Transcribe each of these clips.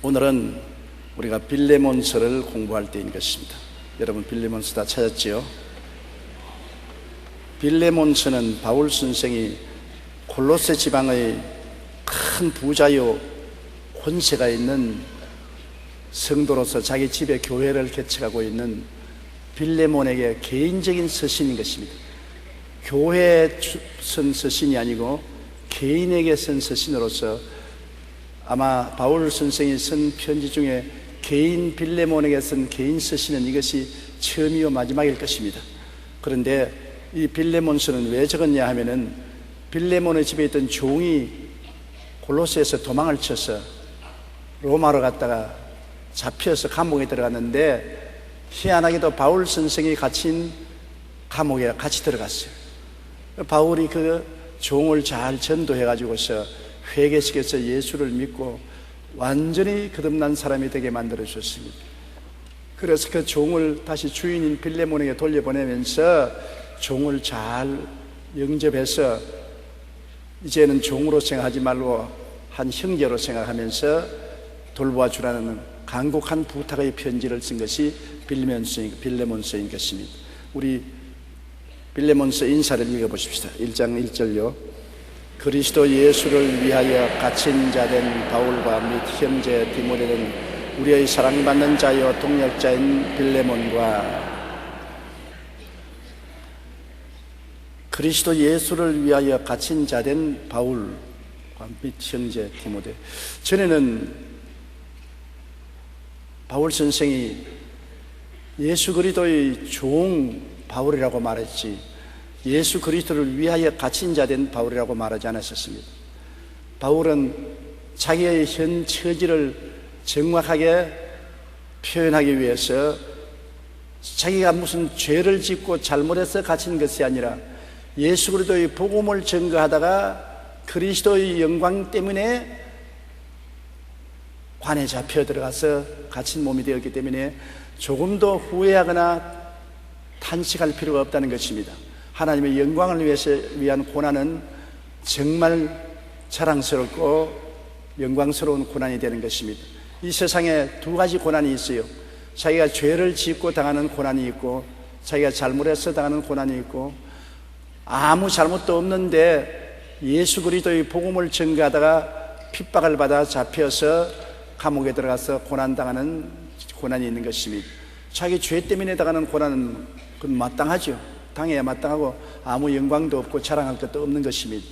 오늘은 우리가 빌레몬서를 공부할 때인 것입니다. 여러분 빌레몬서 다 찾았지요? 빌레몬서는 바울 선생이 골로새 지방의 큰 부자요 권세가 있는 성도로서 자기 집에 교회를 개척하고 있는 빌레몬에게 개인적인 서신인 것입니다. 교회에 쓴 서신이 아니고 개인에게 쓴 서신으로서 아마 바울 선생이 쓴 편지 중에 개인 빌레몬에게 쓴 개인 서신은 이것이 처음이요 마지막일 것입니다. 그런데 이 빌레몬서는 왜 적었냐 하면은 빌레몬의 집에 있던 종이 골로새에서 도망을 쳐서 로마로 갔다가 잡혀서 감옥에 들어갔는데 희한하게도 바울 선생이 갇힌 감옥에 같이 들어갔어요. 바울이 그 종을 잘 전도해 가지고서 회개시켜서 예수를 믿고 완전히 거듭난 사람이 되게 만들어 주셨습니다. 그래서 그 종을 다시 주인인 빌레몬에게 돌려보내면서 종을 잘 영접해서 이제는 종으로 생각하지 말고 한 형제로 생각하면서 돌보아 주라는 간곡한 부탁의 편지를 쓴 것이 빌레몬서인 것입니다. 우리 빌레몬서 인사를 읽어보십시다. 1장 1절요. 그리스도 예수를 위하여 갇힌 자된 바울과 및 형제 디모데는 우리의 사랑받는 자여 동역자인 빌레몬과 그리스도 예수를 위하여 갇힌 자된 바울과 및 형제 디모데. 전에는 바울 선생이 예수 그리스도의 종 바울이라고 말했지 예수 그리스도를 위하여 갇힌 자된 바울이라고 말하지 않았었습니다. 바울은 자기의 현 처지를 정확하게 표현하기 위해서 자기가 무슨 죄를 짓고 잘못해서 갇힌 것이 아니라 예수 그리스도의 복음을 전거하다가 그리스도의 영광 때문에 관에 잡혀 들어가서 갇힌 몸이 되었기 때문에 조금도 후회하거나 탄식할 필요가 없다는 것입니다. 하나님의 영광을 위한 고난은 정말 자랑스럽고 영광스러운 고난이 되는 것입니다. 이 세상에 두 가지 고난이 있어요. 자기가 죄를 짓고 당하는 고난이 있고 자기가 잘못해서 당하는 고난이 있고 아무 잘못도 없는데 예수 그리스도의 복음을 전가하다가 핍박을 받아 잡혀서 감옥에 들어가서 고난당하는 고난이 있는 것입니다. 자기 죄 때문에 당하는 고난은 그건 마땅하죠. 당해야 마땅하고 아무 영광도 없고 자랑할 것도 없는 것입니다.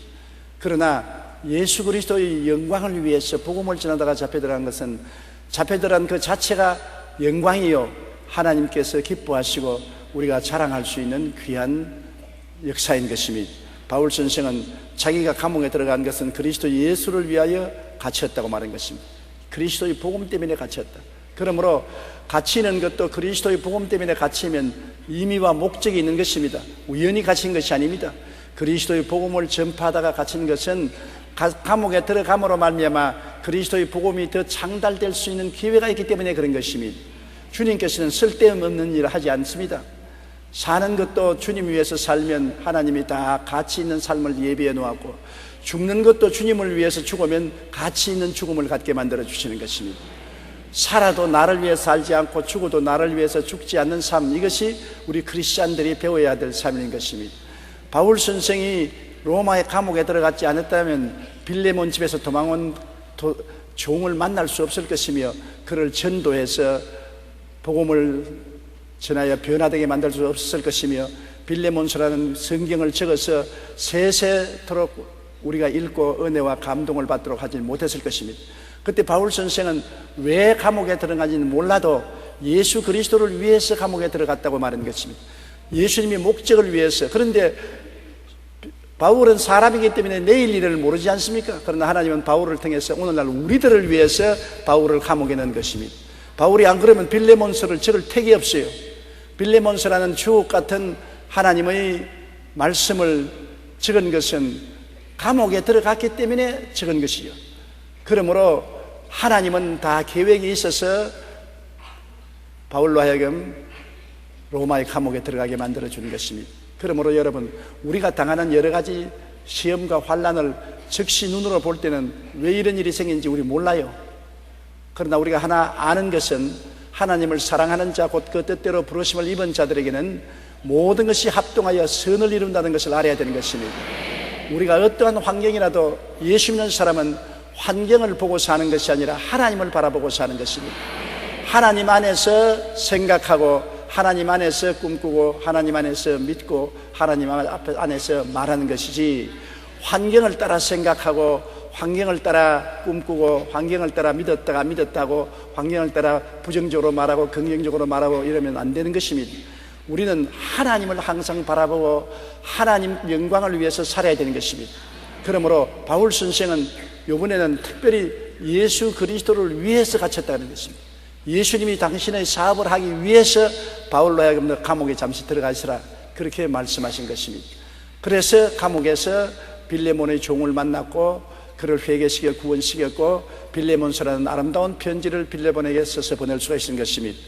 그러나 예수 그리스도의 영광을 위해서 복음을 전하다가 잡혀 들어간 것은 잡혀 들어간 그 자체가 영광이요 하나님께서 기뻐하시고 우리가 자랑할 수 있는 귀한 역사인 것입니다. 바울 선생은 자기가 감옥에 들어간 것은 그리스도 예수를 위하여 갇혔다고 말한 것입니다. 그리스도의 복음 때문에 갇혔다. 그러므로 갇히는 것도 그리스도의 복음 때문에 갇히면 의미와 목적이 있는 것입니다. 우연히 갇힌 것이 아닙니다. 그리스도의 복음을 전파하다가 갇힌 것은 감옥에 들어감으로 말미암아 그리스도의 복음이 더 창달될 수 있는 기회가 있기 때문에 그런 것입니다. 주님께서는 쓸데없는 일을 하지 않습니다. 사는 것도 주님 위해서 살면 하나님이 다 가치 있는 삶을 예비해 놓았고 죽는 것도 주님을 위해서 죽으면 가치 있는 죽음을 갖게 만들어 주시는 것입니다. 살아도 나를 위해 살지 않고 죽어도 나를 위해서 죽지 않는 삶, 이것이 우리 크리스찬들이 배워야 될 삶인 것입니다. 바울 선생이 로마의 감옥에 들어갔지 않았다면 빌레몬 집에서 도망온 종을 만날 수 없을 것이며 그를 전도해서 복음을 전하여 변화되게 만들 수 없었을 것이며 빌레몬서라는 성경을 적어서 세세토록 우리가 읽고 은혜와 감동을 받도록 하지 못했을 것입니다. 그때 바울 선생은 왜 감옥에 들어간지는 몰라도 예수 그리스도를 위해서 감옥에 들어갔다고 말한 것입니다. 예수님의 목적을 위해서. 그런데 바울은 사람이기 때문에 내일 일을 모르지 않습니까? 그러나 하나님은 바울을 통해서 오늘날 우리들을 위해서 바울을 감옥에 넣은 것입니다. 바울이 안 그러면 빌레몬서를 적을 택이 없어요. 빌레몬서라는 주옥 같은 하나님의 말씀을 적은 것은 감옥에 들어갔기 때문에 적은 것이요. 그러므로 하나님은 다 계획이 있어서 바울로 하여금 로마의 감옥에 들어가게 만들어 주는 것입니다. 그러므로 여러분, 우리가 당하는 여러 가지 시험과 환난을 즉시 눈으로 볼 때는 왜 이런 일이 생긴지 우리 몰라요. 그러나 우리가 하나 아는 것은 하나님을 사랑하는 자 곧 그 뜻대로 부르심을 입은 자들에게는 모든 것이 합동하여 선을 이룬다는 것을 알아야 되는 것입니다. 우리가 어떠한 환경이라도 예수 믿는 사람은 환경을 보고 사는 것이 아니라 하나님을 바라보고 사는 것입니다. 하나님 안에서 생각하고 하나님 안에서 꿈꾸고 하나님 안에서 믿고 하나님 안에서 말하는 것이지, 환경을 따라 생각하고 환경을 따라 꿈꾸고 환경을 따라 믿었다고 환경을 따라 부정적으로 말하고 긍정적으로 말하고 이러면 안 되는 것입니다. 우리는 하나님을 항상 바라보고 하나님 영광을 위해서 살아야 되는 것입니다. 그러므로 바울 선생은 이번에는 특별히 예수 그리스도를 위해서 갇혔다는 것입니다. 예수님이 당신의 사업을 하기 위해서 바울로 하여금 너 감옥에 잠시 들어가시라, 그렇게 말씀하신 것입니다. 그래서 감옥에서 빌레몬의 종을 만났고 그를 회개시켜 구원시켰고 빌레몬서라는 아름다운 편지를 빌레몬에게 써서 보낼 수가 있는 것입니다.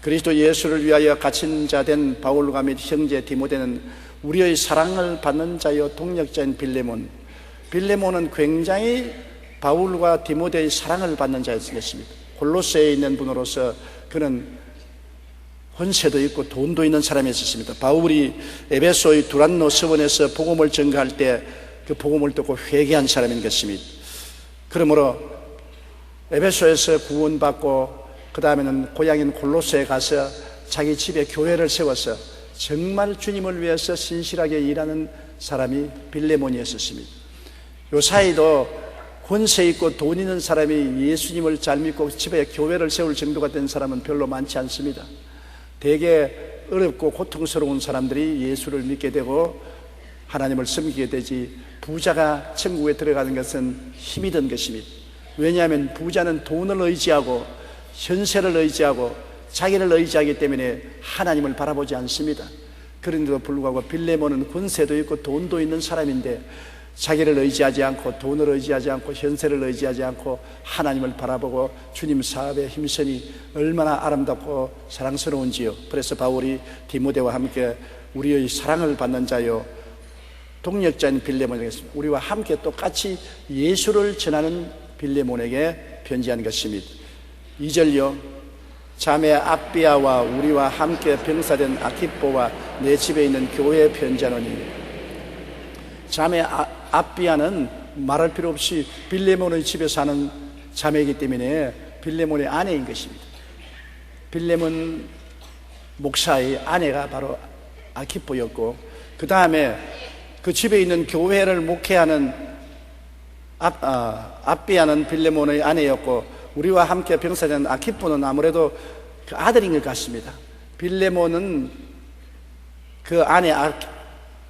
그리스도 예수를 위하여 갇힌 자 된 바울과 및 형제 디모데는 우리의 사랑을 받는 자여 동력자인 빌레몬은 굉장히 바울과 디모데의 사랑을 받는 자였을 것입니다. 골로새에 있는 분으로서 그는 헌세도 있고 돈도 있는 사람이었습니다. 바울이 에베소의 두란노 서원에서 복음을 전가할 때 그 복음을 듣고 회개한 사람인 것입니다. 그러므로 에베소에서 구원받고 그 다음에는 고향인 골로새에 가서 자기 집에 교회를 세워서 정말 주님을 위해서 신실하게 일하는 사람이 빌레몬이었습니다. 요 사이도 권세 있고 돈 있는 사람이 예수님을 잘 믿고 집에 교회를 세울 정도가 된 사람은 별로 많지 않습니다. 되게 어렵고 고통스러운 사람들이 예수를 믿게 되고 하나님을 섬기게 되지, 부자가 천국에 들어가는 것은 힘이 든 것입니다. 왜냐하면 부자는 돈을 의지하고 현세를 의지하고 자기를 의지하기 때문에 하나님을 바라보지 않습니다. 그런데도 불구하고 빌레몬은 권세도 있고 돈도 있는 사람인데 자기를 의지하지 않고 돈을 의지하지 않고 현세를 의지하지 않고 하나님을 바라보고 주님 사업에 힘쓰니 얼마나 아름답고 사랑스러운지요. 그래서 바울이 디모데와 함께 우리의 사랑을 받는 자요 동력자인 빌레몬에게 우리와 함께 똑같이 예수를 전하는 빌레몬에게 편지한 것입니다. 2절요. 자매 아비아와 우리와 함께 병사된 아키포와 내 집에 있는 교회에 편지하노니. 자매 아비아는 말할 필요 없이 빌레몬의 집에 사는 자매이기 때문에 빌레몬의 아내인 것입니다. 빌레몬 목사의 아내가 바로 아키포였고, 그 다음에 그 집에 있는 교회를 목회하는 아비아는 빌레몬의 아내였고, 우리와 함께 병사된 아키포는 아무래도 그 아들인 것 같습니다. 빌레몬은 그 아내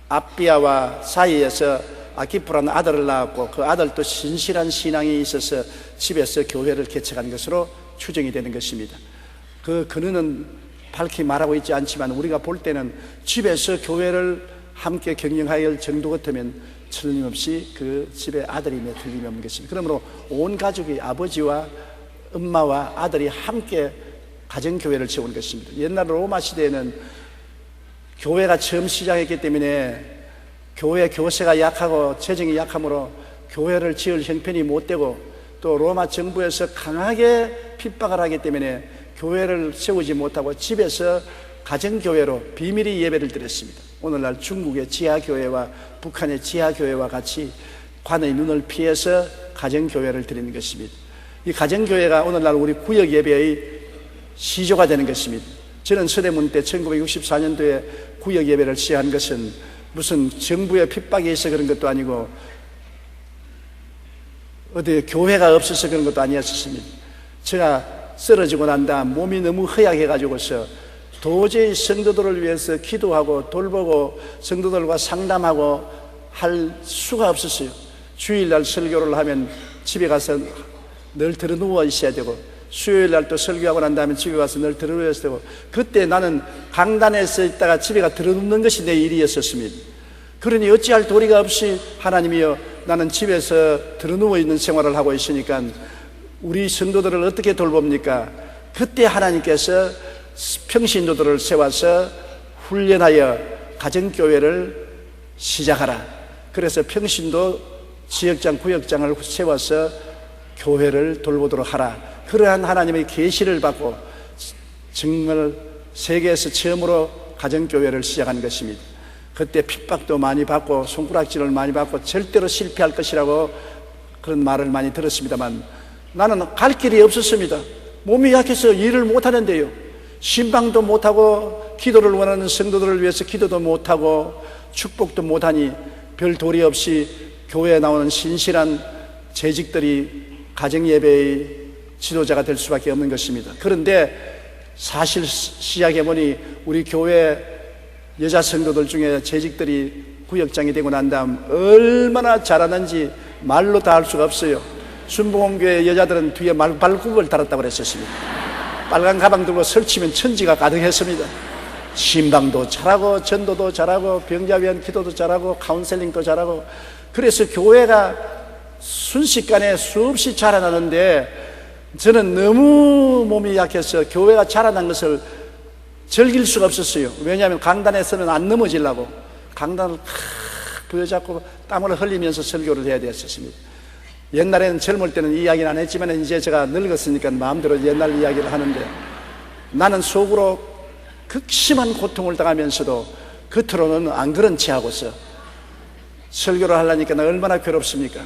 아비아와 사이에서 아키포라는 아들을 낳았고, 그 아들도 신실한 신앙이 있어서 집에서 교회를 개척한 것으로 추정이 되는 것입니다. 그 근원은 밝히 말하고 있지 않지만 우리가 볼 때는 집에서 교회를 함께 경영할 정도 같으면 틀림없이 그 집의 아들임에 틀림없는 것입니다. 그러므로 온 가족이 아버지와 엄마와 아들이 함께 가정교회를 세운 것입니다. 옛날 로마 시대에는 교회가 처음 시작했기 때문에 교회 교세가 약하고 재정이 약하므로 교회를 지을 형편이 못 되고, 또 로마 정부에서 강하게 핍박을 하기 때문에 교회를 세우지 못하고 집에서 가정교회로 비밀히 예배를 드렸습니다. 오늘날 중국의 지하교회와 북한의 지하교회와 같이 관의 눈을 피해서 가정교회를 드리는 것입니다. 이 가정교회가 오늘날 우리 구역 예배의 시조가 되는 것입니다. 저는 서대문 때 1964년도에 구역 예배를 시작한 것은 무슨 정부의 핍박이 있어 그런 것도 아니고 어디 교회가 없어서 그런 것도 아니었습니다. 제가 쓰러지고 난 다음 몸이 너무 허약해가지고서 도저히 성도들을 위해서 기도하고 돌보고 성도들과 상담하고 할 수가 없었어요. 주일날 설교를 하면 집에 가서 늘 들어 누워 있어야 되고, 수요일날 또 설교하고 난 다음에 집에 가서 늘 들어 누워 있어야 되고, 그때 나는 강단에서 있다가 집에 가 들어 눕는 것이 내 일이었었습니다. 그러니 어찌할 도리가 없이 하나님이여, 나는 집에서 들어 누워 있는 생활을 하고 있으니까 우리 성도들을 어떻게 돌봅니까? 그때 하나님께서 평신도들을 세워서 훈련하여 가정교회를 시작하라. 그래서 평신도 지역장, 구역장을 세워서 교회를 돌보도록 하라. 그러한 하나님의 계시를 받고 정말 세계에서 처음으로 가정교회를 시작한 것입니다. 그때 핍박도 많이 받고 손가락질을 많이 받고 절대로 실패할 것이라고 그런 말을 많이 들었습니다만, 나는 갈 길이 없었습니다. 몸이 약해서 일을 못하는데요, 신방도 못하고 기도를 원하는 성도들을 위해서 기도도 못하고 축복도 못하니 별 도리 없이 교회에 나오는 신실한 재직들이 가정예배의 지도자가 될 수밖에 없는 것입니다. 그런데 사실 시작해보니 우리 교회 여자 성도들 중에 재직들이 구역장이 되고 난 다음 얼마나 잘하는지 말로 다 할 수가 없어요. 순복음교회 여자들은 뒤에 발굽을 달았다고 그랬었습니다. 빨간 가방 들고 설치면 천지가 가득했습니다. 신방도 잘하고 전도도 잘하고 병자 위한 기도도 잘하고 카운셀링도 잘하고, 그래서 교회가 순식간에 수없이 자라나는데, 저는 너무 몸이 약해서 교회가 자라난 것을 즐길 수가 없었어요. 왜냐하면 강단에서는 안 넘어지려고 강단을 부여잡고 땀을 흘리면서 설교를 해야 되었습니다. 옛날에는 젊을 때는 이야기는 안 했지만 이제 제가 늙었으니까 마음대로 옛날 이야기를 하는데, 나는 속으로 극심한 고통을 당하면서도 겉으로는 안 그런 체 하고서 설교를 하려니까 얼마나 괴롭습니까?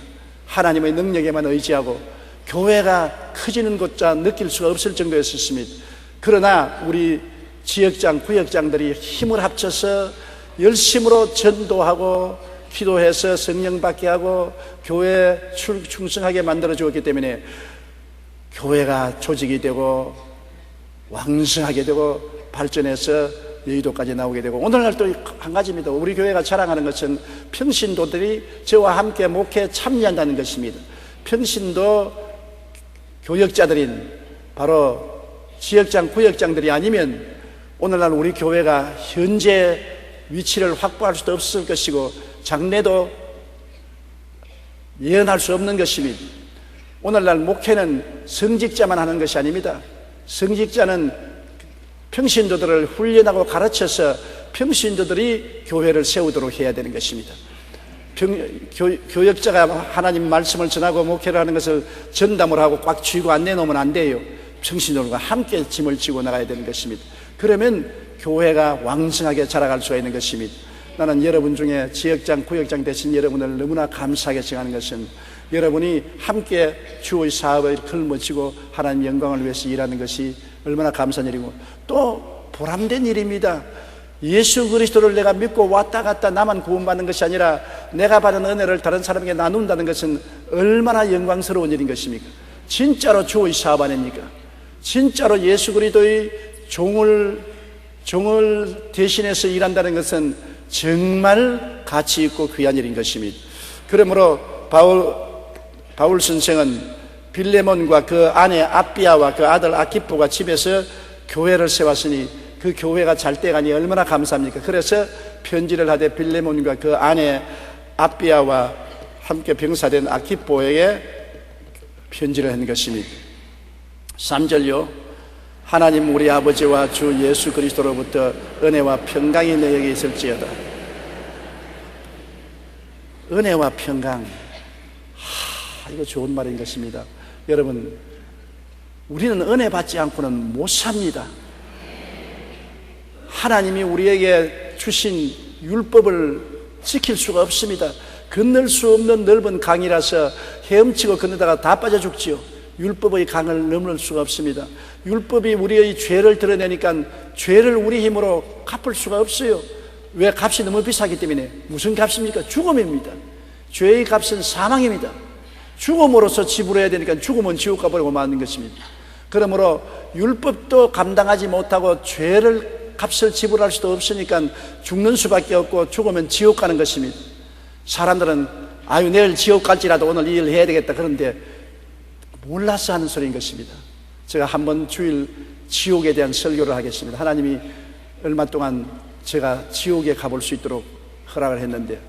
하나님의 능력에만 의지하고 교회가 커지는 것조차 느낄 수가 없을 정도였습니다. 그러나 우리 지역장, 구역장들이 힘을 합쳐서 열심으로 전도하고 기도해서 성령 받게 하고 교회에 충성하게 만들어 주었기 때문에 교회가 조직이 되고 왕성하게 되고 발전해서 여의도까지 나오게 되고, 오늘날 또 한 가지입니다. 우리 교회가 자랑하는 것은 평신도들이 저와 함께 목회에 참여한다는 것입니다. 평신도 교역자들인 바로 지역장, 구역장들이 아니면 오늘날 우리 교회가 현재 위치를 확보할 수도 없을 것이고 장래도 예언할 수 없는 것입니다. 오늘날 목회는 성직자만 하는 것이 아닙니다. 성직자는 평신도들을 훈련하고 가르쳐서 평신도들이 교회를 세우도록 해야 되는 것입니다. 교역자가 하나님 말씀을 전하고 목회를 하는 것을 전담을 하고 꽉 쥐고 안 내놓으면 안 돼요. 평신도들과 함께 짐을 지고 나가야 되는 것입니다. 그러면 교회가 왕성하게 자라갈 수가 있는 것입니다. 나는 여러분 중에 지역장, 구역장 되신 여러분을 너무나 감사하게 생각하는 것은, 여러분이 함께 주의 사업을 걸머쥐고 하나님 영광을 위해서 일하는 것이 얼마나 감사한 일이고 또 보람된 일입니다. 예수 그리스도를 내가 믿고 왔다 갔다 나만 구원받는 것이 아니라 내가 받은 은혜를 다른 사람에게 나눈다는 것은 얼마나 영광스러운 일인 것입니까? 진짜로 주의 사업 아닙니까? 진짜로 예수 그리스도의 종을 대신해서 일한다는 것은 정말 가치 있고 귀한 일인 것입니다. 그러므로 바울 선생은 빌레몬과 그 아내 아비아와 그 아들 아키포가 집에서 교회를 세웠으니 그 교회가 잘 돼가니 얼마나 감사합니까? 그래서 편지를 하되 빌레몬과 그 아내 아비아와 함께 병사된 아키포에게 편지를 한 것입니다. 3절요. 하나님 우리 아버지와 주 예수 그리스도로부터 은혜와 평강이 너에게 있을지어다. 은혜와 평강, 이거 좋은 말인 것입니다. 여러분, 우리는 은혜 받지 않고는 못 삽니다. 하나님이 우리에게 주신 율법을 지킬 수가 없습니다. 건널 수 없는 넓은 강이라서 헤엄치고 건너다가 다 빠져 죽지요. 율법의 강을 넘을 수가 없습니다. 율법이 우리의 죄를 드러내니까 죄를 우리 힘으로 갚을 수가 없어요. 왜? 값이 너무 비싸기 때문에. 무슨 값입니까? 죽음입니다. 죄의 값은 사망입니다. 죽음으로써 지불해야 되니까 죽으면 지옥 가버리고 마는 것입니다. 그러므로 율법도 감당하지 못하고 죄를 값을 지불할 수도 없으니까 죽는 수밖에 없고 죽으면 지옥 가는 것입니다. 사람들은 아유 내일 지옥 갈지라도 오늘 이 일 해야 되겠다, 그런데 몰라서 하는 소리인 것입니다. 제가 한번 주일 지옥에 대한 설교를 하겠습니다. 하나님이 얼마 동안 제가 지옥에 가볼 수 있도록 허락을 했는데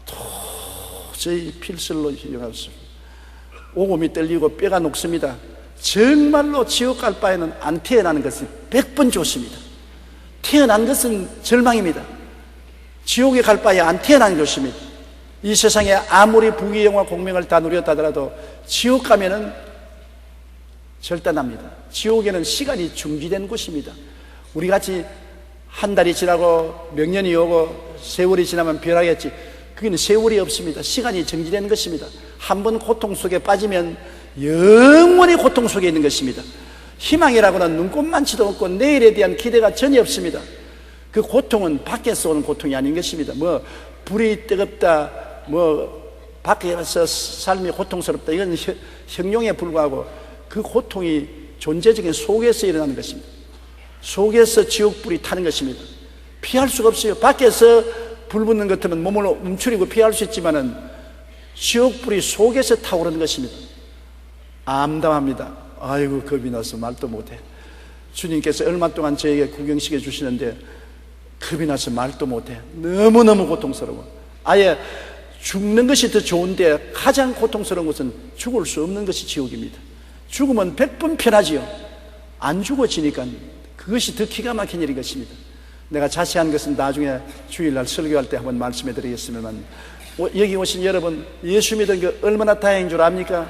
도저히 필설로 희용했습니다. 오금이 떨리고 뼈가 녹습니다. 정말로 지옥 갈 바에는 안 태어나는 것이 100번 좋습니다. 태어난 것은 절망입니다. 지옥에 갈 바에 안 태어나는 것입니다. 이 세상에 아무리 부귀영화 공명을 다 누렸다 하더라도 지옥 가면은 절단합니다. 지옥에는 시간이 중지된 곳입니다. 우리같이 한 달이 지나고 몇 년이 오고 세월이 지나면 변하겠지, 그게는 세월이 없습니다. 시간이 정지된 것입니다. 한번 고통 속에 빠지면 영원히 고통 속에 있는 것입니다. 희망이라고는 눈꼽만치도 없고 내일에 대한 기대가 전혀 없습니다. 그 고통은 밖에서 오는 고통이 아닌 것입니다. 뭐 불이 뜨겁다, 뭐 밖에서 삶이 고통스럽다, 이건 형용에 불과하고 그 고통이 존재적인 속에서 일어나는 것입니다. 속에서 지옥불이 타는 것입니다. 피할 수가 없어요. 밖에서 불 붙는 것 같으면 몸을 움츠리고 피할 수 있지만은 지옥불이 속에서 타오르는 것입니다. 암담합니다. 아이고, 겁이 나서 말도 못해. 주님께서 얼마 동안 저에게 구경시켜 주시는데 겁이 나서 말도 못해. 너무너무 고통스러워. 아예 죽는 것이 더 좋은데 가장 고통스러운 것은 죽을 수 없는 것이 지옥입니다. 죽으면 100번 편하지요. 안 죽어지니까 그것이 더 기가 막힌 일인 것입니다. 내가 자세한 것은 나중에 주일날 설교할 때 한번 말씀해 드리겠습니다만, 여기 오신 여러분, 예수 믿은 게 얼마나 다행인 줄 압니까?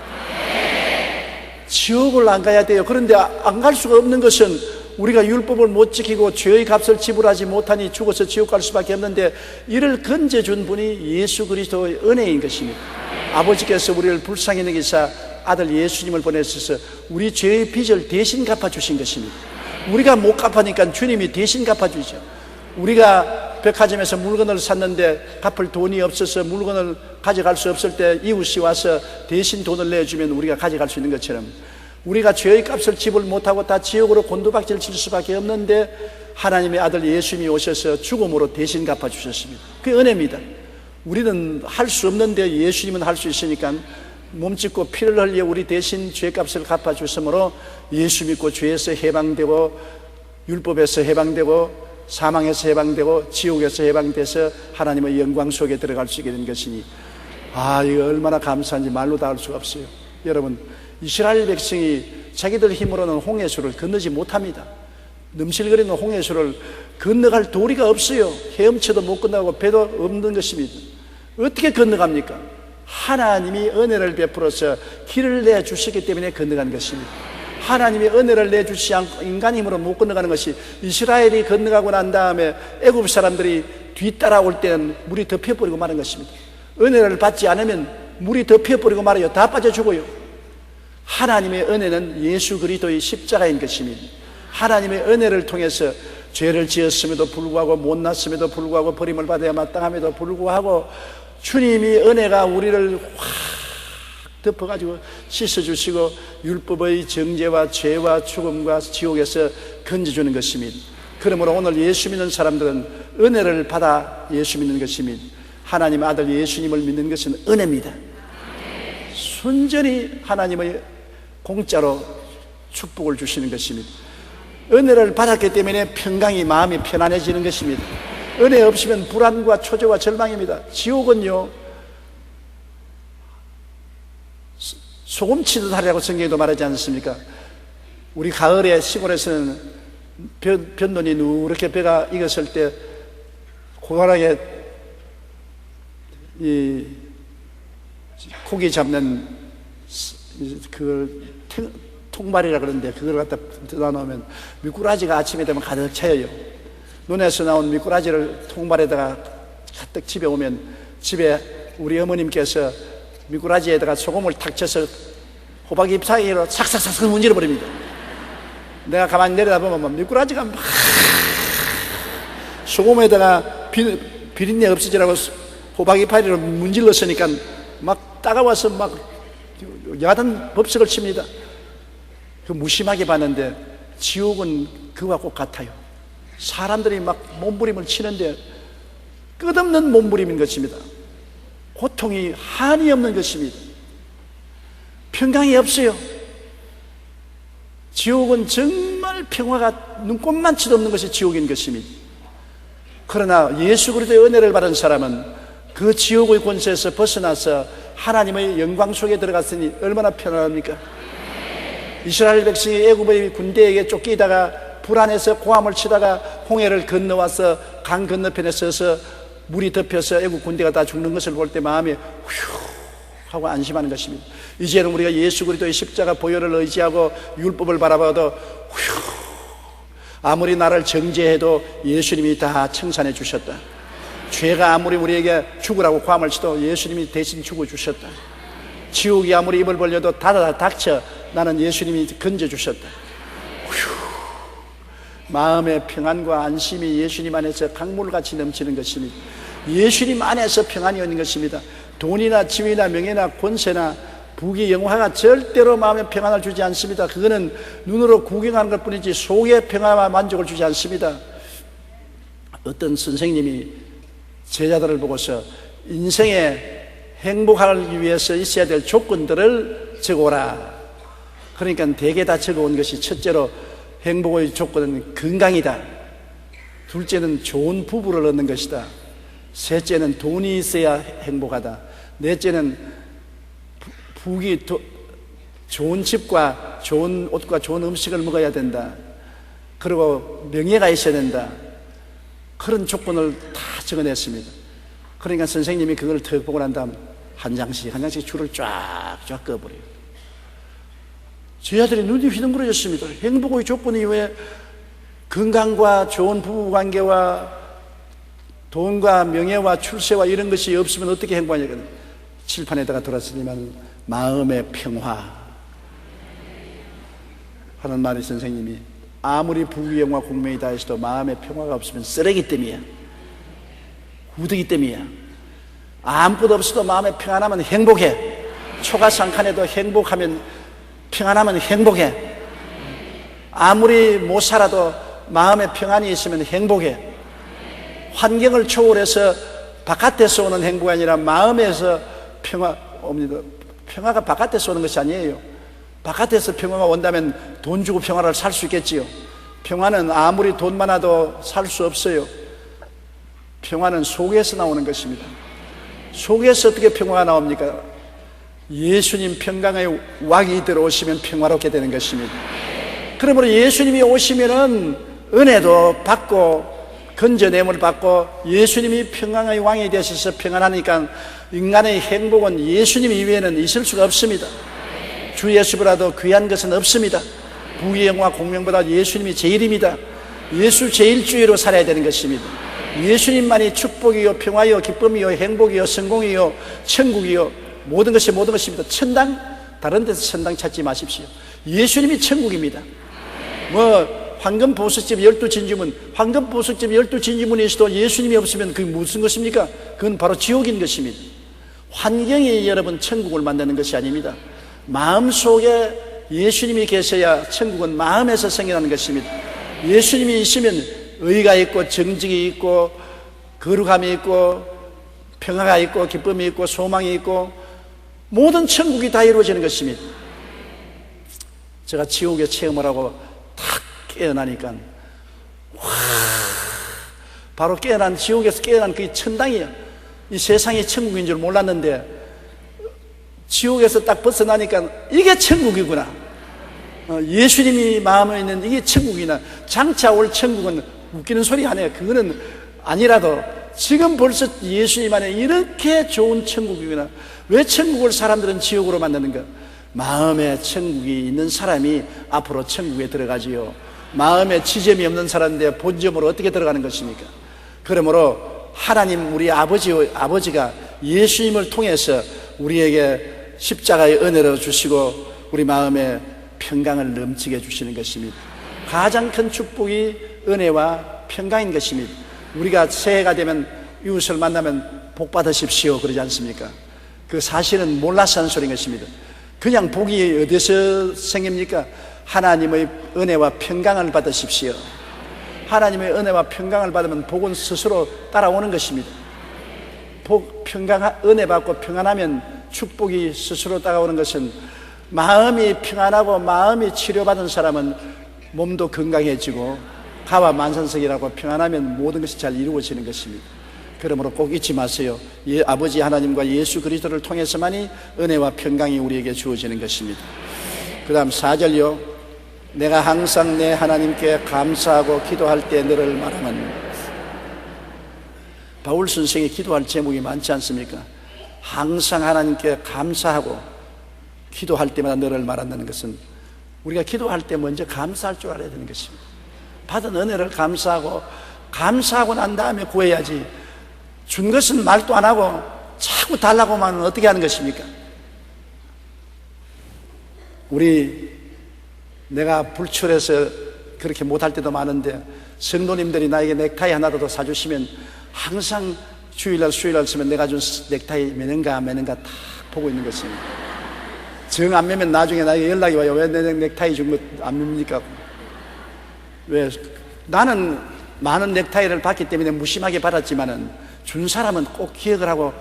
지옥을 안 가야 돼요. 그런데 안 갈 수가 없는 것은 우리가 율법을 못 지키고 죄의 값을 지불하지 못하니 죽어서 지옥 갈 수밖에 없는데, 이를 건져준 분이 예수 그리스도의 은혜인 것입니다. 아버지께서 우리를 불쌍히 여기사 아들 예수님을 보내셔서 우리 죄의 빚을 대신 갚아주신 것입니다. 우리가 못 갚으니까 주님이 대신 갚아주죠. 우리가 백화점에서 물건을 샀는데 갚을 돈이 없어서 물건을 가져갈 수 없을 때 이웃이 와서 대신 돈을 내주면 우리가 가져갈 수 있는 것처럼, 우리가 죄의 값을 지불 못하고 다 지옥으로 곤두박질 칠 수밖에 없는데 하나님의 아들 예수님이 오셔서 죽음으로 대신 갚아주셨습니다. 그게 은혜입니다. 우리는 할 수 없는데 예수님은 할 수 있으니까 몸짓고 피를 흘려 우리 대신 죄값을 갚아주심으로 예수 믿고 죄에서 해방되고 율법에서 해방되고 사망에서 해방되고 지옥에서 해방돼서 하나님의 영광 속에 들어갈 수 있게 된 것이니, 이거 얼마나 감사한지 말로 다 할 수가 없어요. 여러분, 이스라엘 백성이 자기들 힘으로는 홍해수를 건너지 못합니다. 넘실거리는 홍해수를 건너갈 도리가 없어요. 헤엄쳐도 못 건너가고 배도 없는 것입니다. 어떻게 건너갑니까? 하나님이 은혜를 베풀어서 길을 내주셨기 때문에 건너간 것입니다. 하나님이 은혜를 내주시지 않고 인간 힘으로 못 건너가는 것이, 이스라엘이 건너가고 난 다음에 애굽 사람들이 뒤따라올 때는 물이 덮여버리고 마는 것입니다. 은혜를 받지 않으면 물이 덮여버리고 말아요. 다 빠져 죽어요. 하나님의 은혜는 예수 그리스도의 십자가인 것입니다. 하나님의 은혜를 통해서 죄를 지었음에도 불구하고 못났음에도 불구하고 버림을 받아야 마땅함에도 불구하고 주님이 은혜가 우리를 확 덮어가지고 씻어주시고 율법의 정죄와 죄와 죽음과 지옥에서 건져주는 것입니다. 그러므로 오늘 예수 믿는 사람들은 은혜를 받아 예수 믿는 것입니다. 하나님 아들 예수님을 믿는 것은 은혜입니다. 순전히 하나님의 공짜로 축복을 주시는 것입니다. 은혜를 받았기 때문에 평강이 마음이 편안해지는 것입니다. 은혜 없으면 불안과 초조와 절망입니다. 지옥은요, 소금치듯 하리라고 성경에도 말하지 않습니까? 우리 가을에 시골에서는 변론이 누렇게 배가 익었을 때 고관하게 이 고기 잡는 그걸 통발이라 그러는데 그걸 갖다 뜯어놓으면 미꾸라지가 아침에 되면 가득 차여요. 논에서 나온 미꾸라지를 통발에다가 가득 집에 오면 집에 우리 어머님께서 미꾸라지에다가 소금을 탁 쳐서 호박 잎 사이로 삭삭삭 문질러 버립니다. 내가 가만히 내려다보면 미꾸라지가 막 소금에다가 비린내 없어지라고 호박 잎 사이로 문질렀으니까 막 따가워서 막 야단 법석을 칩니다. 그 무심하게 봤는데 지옥은 그와 꼭 같아요. 사람들이 막 몸부림을 치는데 끝없는 몸부림인 것입니다. 고통이 한이 없는 것입니다. 평강이 없어요. 지옥은 정말 평화가 눈꼽만치도 없는 것이 지옥인 것입니다. 그러나 예수 그리스도의 은혜를 받은 사람은 그 지옥의 권세에서 벗어나서 하나님의 영광 속에 들어갔으니 얼마나 편안합니까? 이스라엘 백성이 애굽의 군대에게 쫓기다가 불안해서 고함을 치다가 홍해를 건너와서 강 건너편에 서서 물이 덮여서 애국 군대가 다 죽는 것을 볼 때 마음에 휴 하고 안심하는 것입니다. 이제는 우리가 예수 그리스도의 십자가 보혈을 의지하고 율법을 바라봐도 휴, 아무리 나를 정죄해도 예수님이 다 청산해 주셨다. 죄가 아무리 우리에게 죽으라고 고함을 쳐도 예수님이 대신 죽어주셨다. 지옥이 아무리 입을 벌려도 닫아 닥쳐 나는 예수님이 건져주셨다. 마음의 평안과 안심이 예수님 안에서 강물같이 넘치는 것입니다. 예수님 안에서 평안이 있는 것입니다. 돈이나 지위나 명예나 권세나 부귀 영화가 절대로 마음에 평안을 주지 않습니다. 그거는 눈으로 구경하는 것 뿐이지 속의 평안과 만족을 주지 않습니다. 어떤 선생님이 제자들을 보고서 인생에 행복하기 위해서 있어야 될 조건들을 적어오라. 그러니까 대개 다 적어온 것이 첫째로 행복의 조건은 건강이다. 둘째는 좋은 부부를 얻는 것이다. 셋째는 돈이 있어야 행복하다. 넷째는 좋은 집과 좋은 옷과 좋은 음식을 먹어야 된다. 그리고 명예가 있어야 된다. 그런 조건을 다 적어냈습니다. 그러니까 선생님이 그걸 더 보고 난 다음 한 장씩 줄을 쫙쫙 그어버려요. 제 아들이 눈이 휘둥그레졌습니다. 행복의 조건이 왜 건강과 좋은 부부관계와 돈과 명예와 출세와 이런 것이 없으면 어떻게 행복하냐. 칠판에다가 들었으니만 마음의 평화 하는 말이 선생님이 아무리 부귀영화 공명이 다해서도 마음의 평화가 없으면 쓰레기 때문이야. 후드기 때문이야. 아무것도 없어도 마음에 평안하면 행복해. 초가상칸에도 행복하면 평안하면 행복해. 아무리 못 살아도 마음에 평안이 있으면 행복해. 환경을 초월해서 바깥에서 오는 행복이 아니라 마음에서 평화 옵니다. 평화가 바깥에서 오는 것이 아니에요. 바깥에서 평화가 온다면 돈 주고 평화를 살 수 있겠지요. 평화는 아무리 돈 많아도 살 수 없어요. 평화는 속에서 나오는 것입니다. 속에서 어떻게 평화가 나옵니까? 예수님 평강의 왕이 들어오시면 평화롭게 되는 것입니다. 그러므로 예수님이 오시면은 은혜도 받고 건져냄을 받고 예수님이 평강의 왕이 되셔서 평안하니까 인간의 행복은 예수님 이외에는 있을 수가 없습니다. 주 예수보다도 귀한 것은 없습니다. 부귀 영화 공명보다 예수님이 제일입니다. 예수 제일주의로 살아야 되는 것입니다. 예수님만이 축복이요 평화요 기쁨이요 행복이요 성공이요 천국이요 모든 것입니다. 천당 다른 데서 천당 찾지 마십시오. 예수님이 천국입니다. 황금 보석집 12진주문 황금 보석집 12진주문이 있어도 예수님이 없으면 그게 무슨 것입니까? 그건 바로 지옥인 것입니다. 환경이 여러분 천국을 만드는 것이 아닙니다. 마음속에 예수님이 계셔야 천국은 마음에서 생겨나는 것입니다. 예수님이 있으면 의가 있고 정직이 있고 거룩함이 있고 평화가 있고 기쁨이 있고 소망이 있고 모든 천국이 다 이루어지는 것입니다. 제가 지옥에 체험을 하고 탁 깨어나니까 바로 깨어난 지옥에서 깨어난 그게 천당이야. 이 세상이 천국인 줄 몰랐는데 지옥에서 딱 벗어나니까 이게 천국이구나. 예수님이 마음에 있는 이게 천국이나 장차 올 천국은 웃기는 소리 안 해요. 그거는 아니라도 지금 벌써 예수님 안에 이렇게 좋은 천국이구나. 왜 천국을 사람들은 지옥으로 만드는가? 마음에 천국이 있는 사람이 앞으로 천국에 들어가지요. 마음에 지점이 없는 사람인데 본점으로 어떻게 들어가는 것입니까? 그러므로 하나님 우리 아버지가 예수님을 통해서 우리에게 십자가의 은혜를 주시고 우리 마음에 평강을 넘치게 해주시는 것입니다. 가장 큰 축복이 은혜와 평강인 것입니다. 우리가 새해가 되면 이웃을 만나면 복 받으십시오 그러지 않습니까? 그 사실은 몰라서 하는 소리인 것입니다. 그냥 복이 어디서 생깁니까? 하나님의 은혜와 평강을 받으십시오. 하나님의 은혜와 평강을 받으면 복은 스스로 따라오는 것입니다. 은혜 받고 평안하면 축복이 스스로 따라오는 것은 마음이 평안하고 마음이 치료받은 사람은 몸도 건강해지고 가와 만산석이라고 평안하면 모든 것이 잘 이루어지는 것입니다. 그러므로 꼭 잊지 마세요. 아버지 하나님과 예수 그리스도를 통해서만이 은혜와 평강이 우리에게 주어지는 것입니다. 그 다음 4절요. 내가 항상 내 하나님께 감사하고 기도할 때 너를 말하면 바울 선생이 기도할 제목이 많지 않습니까? 항상 하나님께 감사하고 기도할 때마다 너를 말한다는 것은 우리가 기도할 때 먼저 감사할 줄 알아야 되는 것입니다. 받은 은혜를 감사하고 난 다음에 구해야지, 준 것은 말도 안 하고 자꾸 달라고만 하면 어떻게 하는 것입니까? 내가 불출해서 그렇게 못할 때도 많은데 성도님들이 나에게 넥타이 하나라도 사주시면 항상 주일날 수요일날 쓰면 내가 준 넥타이 매는가 딱 보고 있는 것입니다. 정 안 매면 나중에 나에게 연락이 와요. 왜 내 넥타이 준 거 안 맵니까? 왜? 나는 많은 넥타이를 받기 때문에 무심하게 받았지만은 준 사람은 꼭 기억을 하고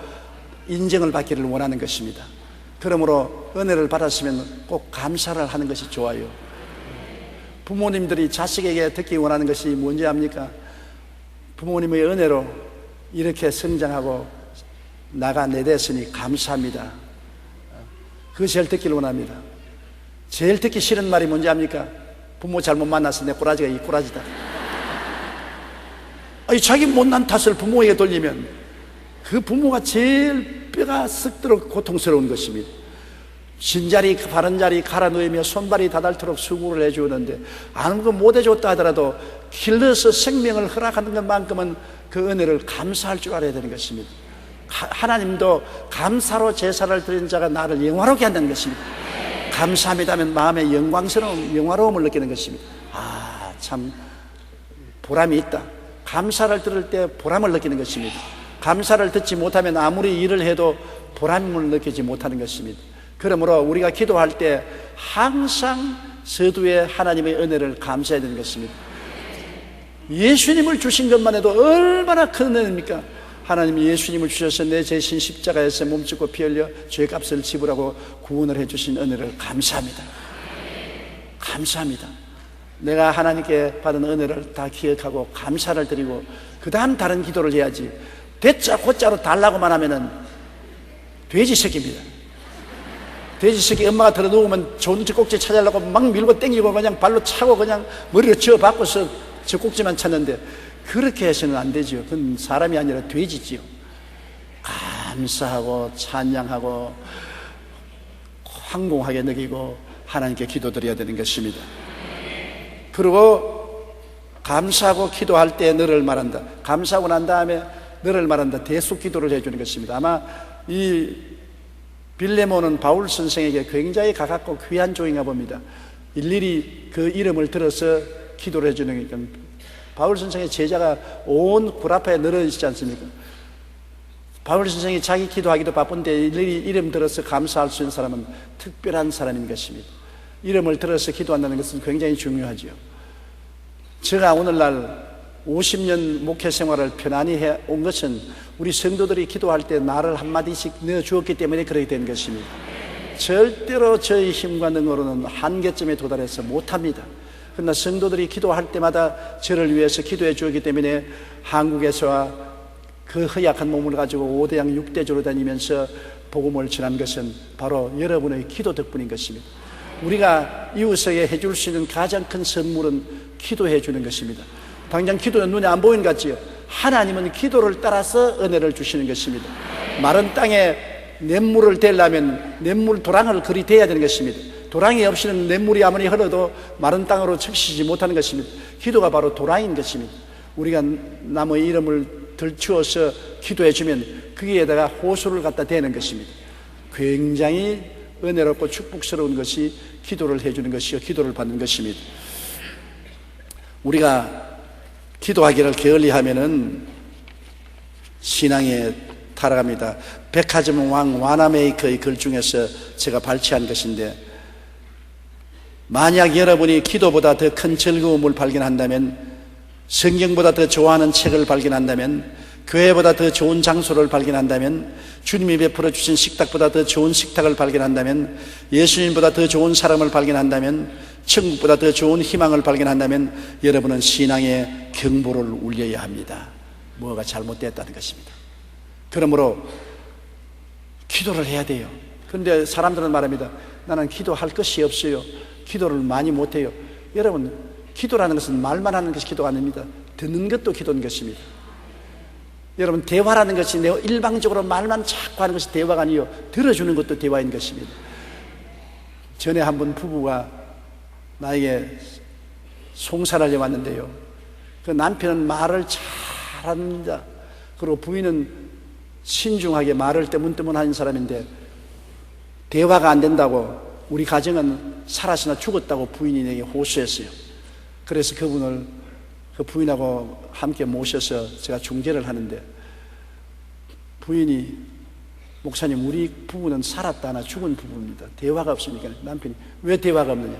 인정을 받기를 원하는 것입니다. 그러므로 은혜를 받았으면 꼭 감사를 하는 것이 좋아요. 부모님들이 자식에게 듣기 원하는 것이 뭔지 압니까? 부모님의 은혜로 이렇게 성장하고 나가내댔으니 감사합니다. 그거 제일 듣기를 원합니다. 제일 듣기 싫은 말이 뭔지 압니까? 부모 잘못 만나서 내 꼬라지가 이 꼬라지다. 아니, 자기 못난 탓을 부모에게 돌리면 그 부모가 제일 뼈가 썩도록 고통스러운 것입니다. 진자리 바른 자리 갈아 놓으며 손발이 닿도록 수고를 해주는데 아무것도 못 해줬다 하더라도 길러서 생명을 허락하는 것만큼은 그 은혜를 감사할 줄 알아야 되는 것입니다. 하나님도 감사로 제사를 드린 자가 나를 영화롭게 한다는 것입니다. 감사합니다 하면 마음의 영화로움을 느끼는 것입니다. 참 보람이 있다. 감사를 들을 때 보람을 느끼는 것입니다. 감사를 듣지 못하면 아무리 일을 해도 보람을 느끼지 못하는 것입니다. 그러므로 우리가 기도할 때 항상 서두에 하나님의 은혜를 감사해야 되는 것입니다. 예수님을 주신 것만 해도 얼마나 큰 은혜입니까? 하나님이 예수님을 주셔서 내 죄신 십자가에서 몸짓고 피 흘려 죄값을 지불하고 구원을 해주신 은혜를 감사합니다. 감사합니다. 내가 하나님께 받은 은혜를 다 기억하고 감사를 드리고 그 다음 다른 기도를 해야지, 대자 곧자로 달라고만 하면은 돼지 새끼입니다. 돼지 새끼 엄마가 들어 누우면 좋은 젖꼭지 찾으려고 막 밀고 땡기고 그냥 발로 차고 그냥 머리를 쥐어 바꿔서 젖꼭지만 찾는데 그렇게 해서는 안 되지요. 그건 사람이 아니라 돼지지요. 감사하고 찬양하고 황공하게 느끼고 하나님께 기도드려야 되는 것입니다. 그리고 감사하고 기도할 때 너를 말한다. 감사하고 난 다음에 너를 말한다. 대속 기도를 해주는 것입니다. 아마 이 빌레몬은 바울 선생에게 굉장히 가깝고 귀한 종인가 봅니다. 일일이 그 이름을 들어서 기도를 해주는 거니까. 바울 선생의 제자가 온 구라파에 늘어있지 않습니까? 바울 선생이 자기 기도하기도 바쁜데 일일이 이름 들어서 감사할 수 있는 사람은 특별한 사람인 것입니다. 이름을 들어서 기도한다는 것은 굉장히 중요하죠. 제가 오늘날 50년 목회 생활을 편안히 해온 것은 우리 성도들이 기도할 때 나를 한마디씩 넣어주었기 때문에 그렇게 된 것입니다. 절대로 저희 힘과 능으로는 한계점에 도달해서 못합니다. 그러나 성도들이 기도할 때마다 저를 위해서 기도해 주었기 때문에 한국에서와 그 허약한 몸을 가지고 5대양 6대조로 다니면서 복음을 전한 것은 바로 여러분의 기도 덕분인 것입니다. 우리가 이웃에게 해줄 수 있는 가장 큰 선물은 기도해 주는 것입니다. 당장 기도는 눈에 안 보이는 것 같지요? 하나님은 기도를 따라서 은혜를 주시는 것입니다. 마른 땅에 냇물을 대려면 냇물 도랑을 그리 대야 되는 것입니다. 도랑이 없이는 냇물이 아무리 흘러도 마른 땅으로 적시지 못하는 것입니다. 기도가 바로 도랑인 것입니다. 우리가 남의 이름을 들추어서 기도해 주면 거기에다가 호수를 갖다 대는 것입니다. 굉장히 은혜롭고 축복스러운 것이 기도를 해주는 것이요, 기도를 받는 것입니다. 우리가 기도하기를 게을리하면은 신앙에 타락합니다. 백화점 왕 와나메이커의 글 중에서 제가 발췌한 것인데, 만약 여러분이 기도보다 더 큰 즐거움을 발견한다면, 성경보다 더 좋아하는 책을 발견한다면, 교회보다 더 좋은 장소를 발견한다면, 주님이 베풀어 주신 식탁보다 더 좋은 식탁을 발견한다면, 예수님보다 더 좋은 사람을 발견한다면, 천국보다 더 좋은 희망을 발견한다면 여러분은 신앙의 경보를 울려야 합니다. 뭐가 잘못되었다는 것입니다. 그러므로 기도를 해야 돼요. 그런데 사람들은 말합니다. 나는 기도할 것이 없어요. 기도를 많이 못해요. 여러분, 기도라는 것은 말만 하는 것이 기도가 아닙니다. 듣는 것도 기도인 것입니다. 여러분, 대화라는 것이 내 일방적으로 말만 자꾸 하는 것이 대화가 아니요, 들어주는 것도 대화인 것입니다. 전에 한 번 부부가 나에게 송사를 해왔는데요, 그 남편은 말을 잘합니다. 그리고 부인은 신중하게 말을 뜨문뜨문하는 사람인데 대화가 안 된다고, 우리 가정은 살았으나 죽었다고 부인이 내게 호소했어요. 그래서 그분을, 그 부인하고 함께 모셔서 제가 중재를 하는데, 부인이 목사님, 우리 부부는 살았다나 죽은 부부입니다. 대화가 없으니까. 남편이 왜 대화가 없느냐?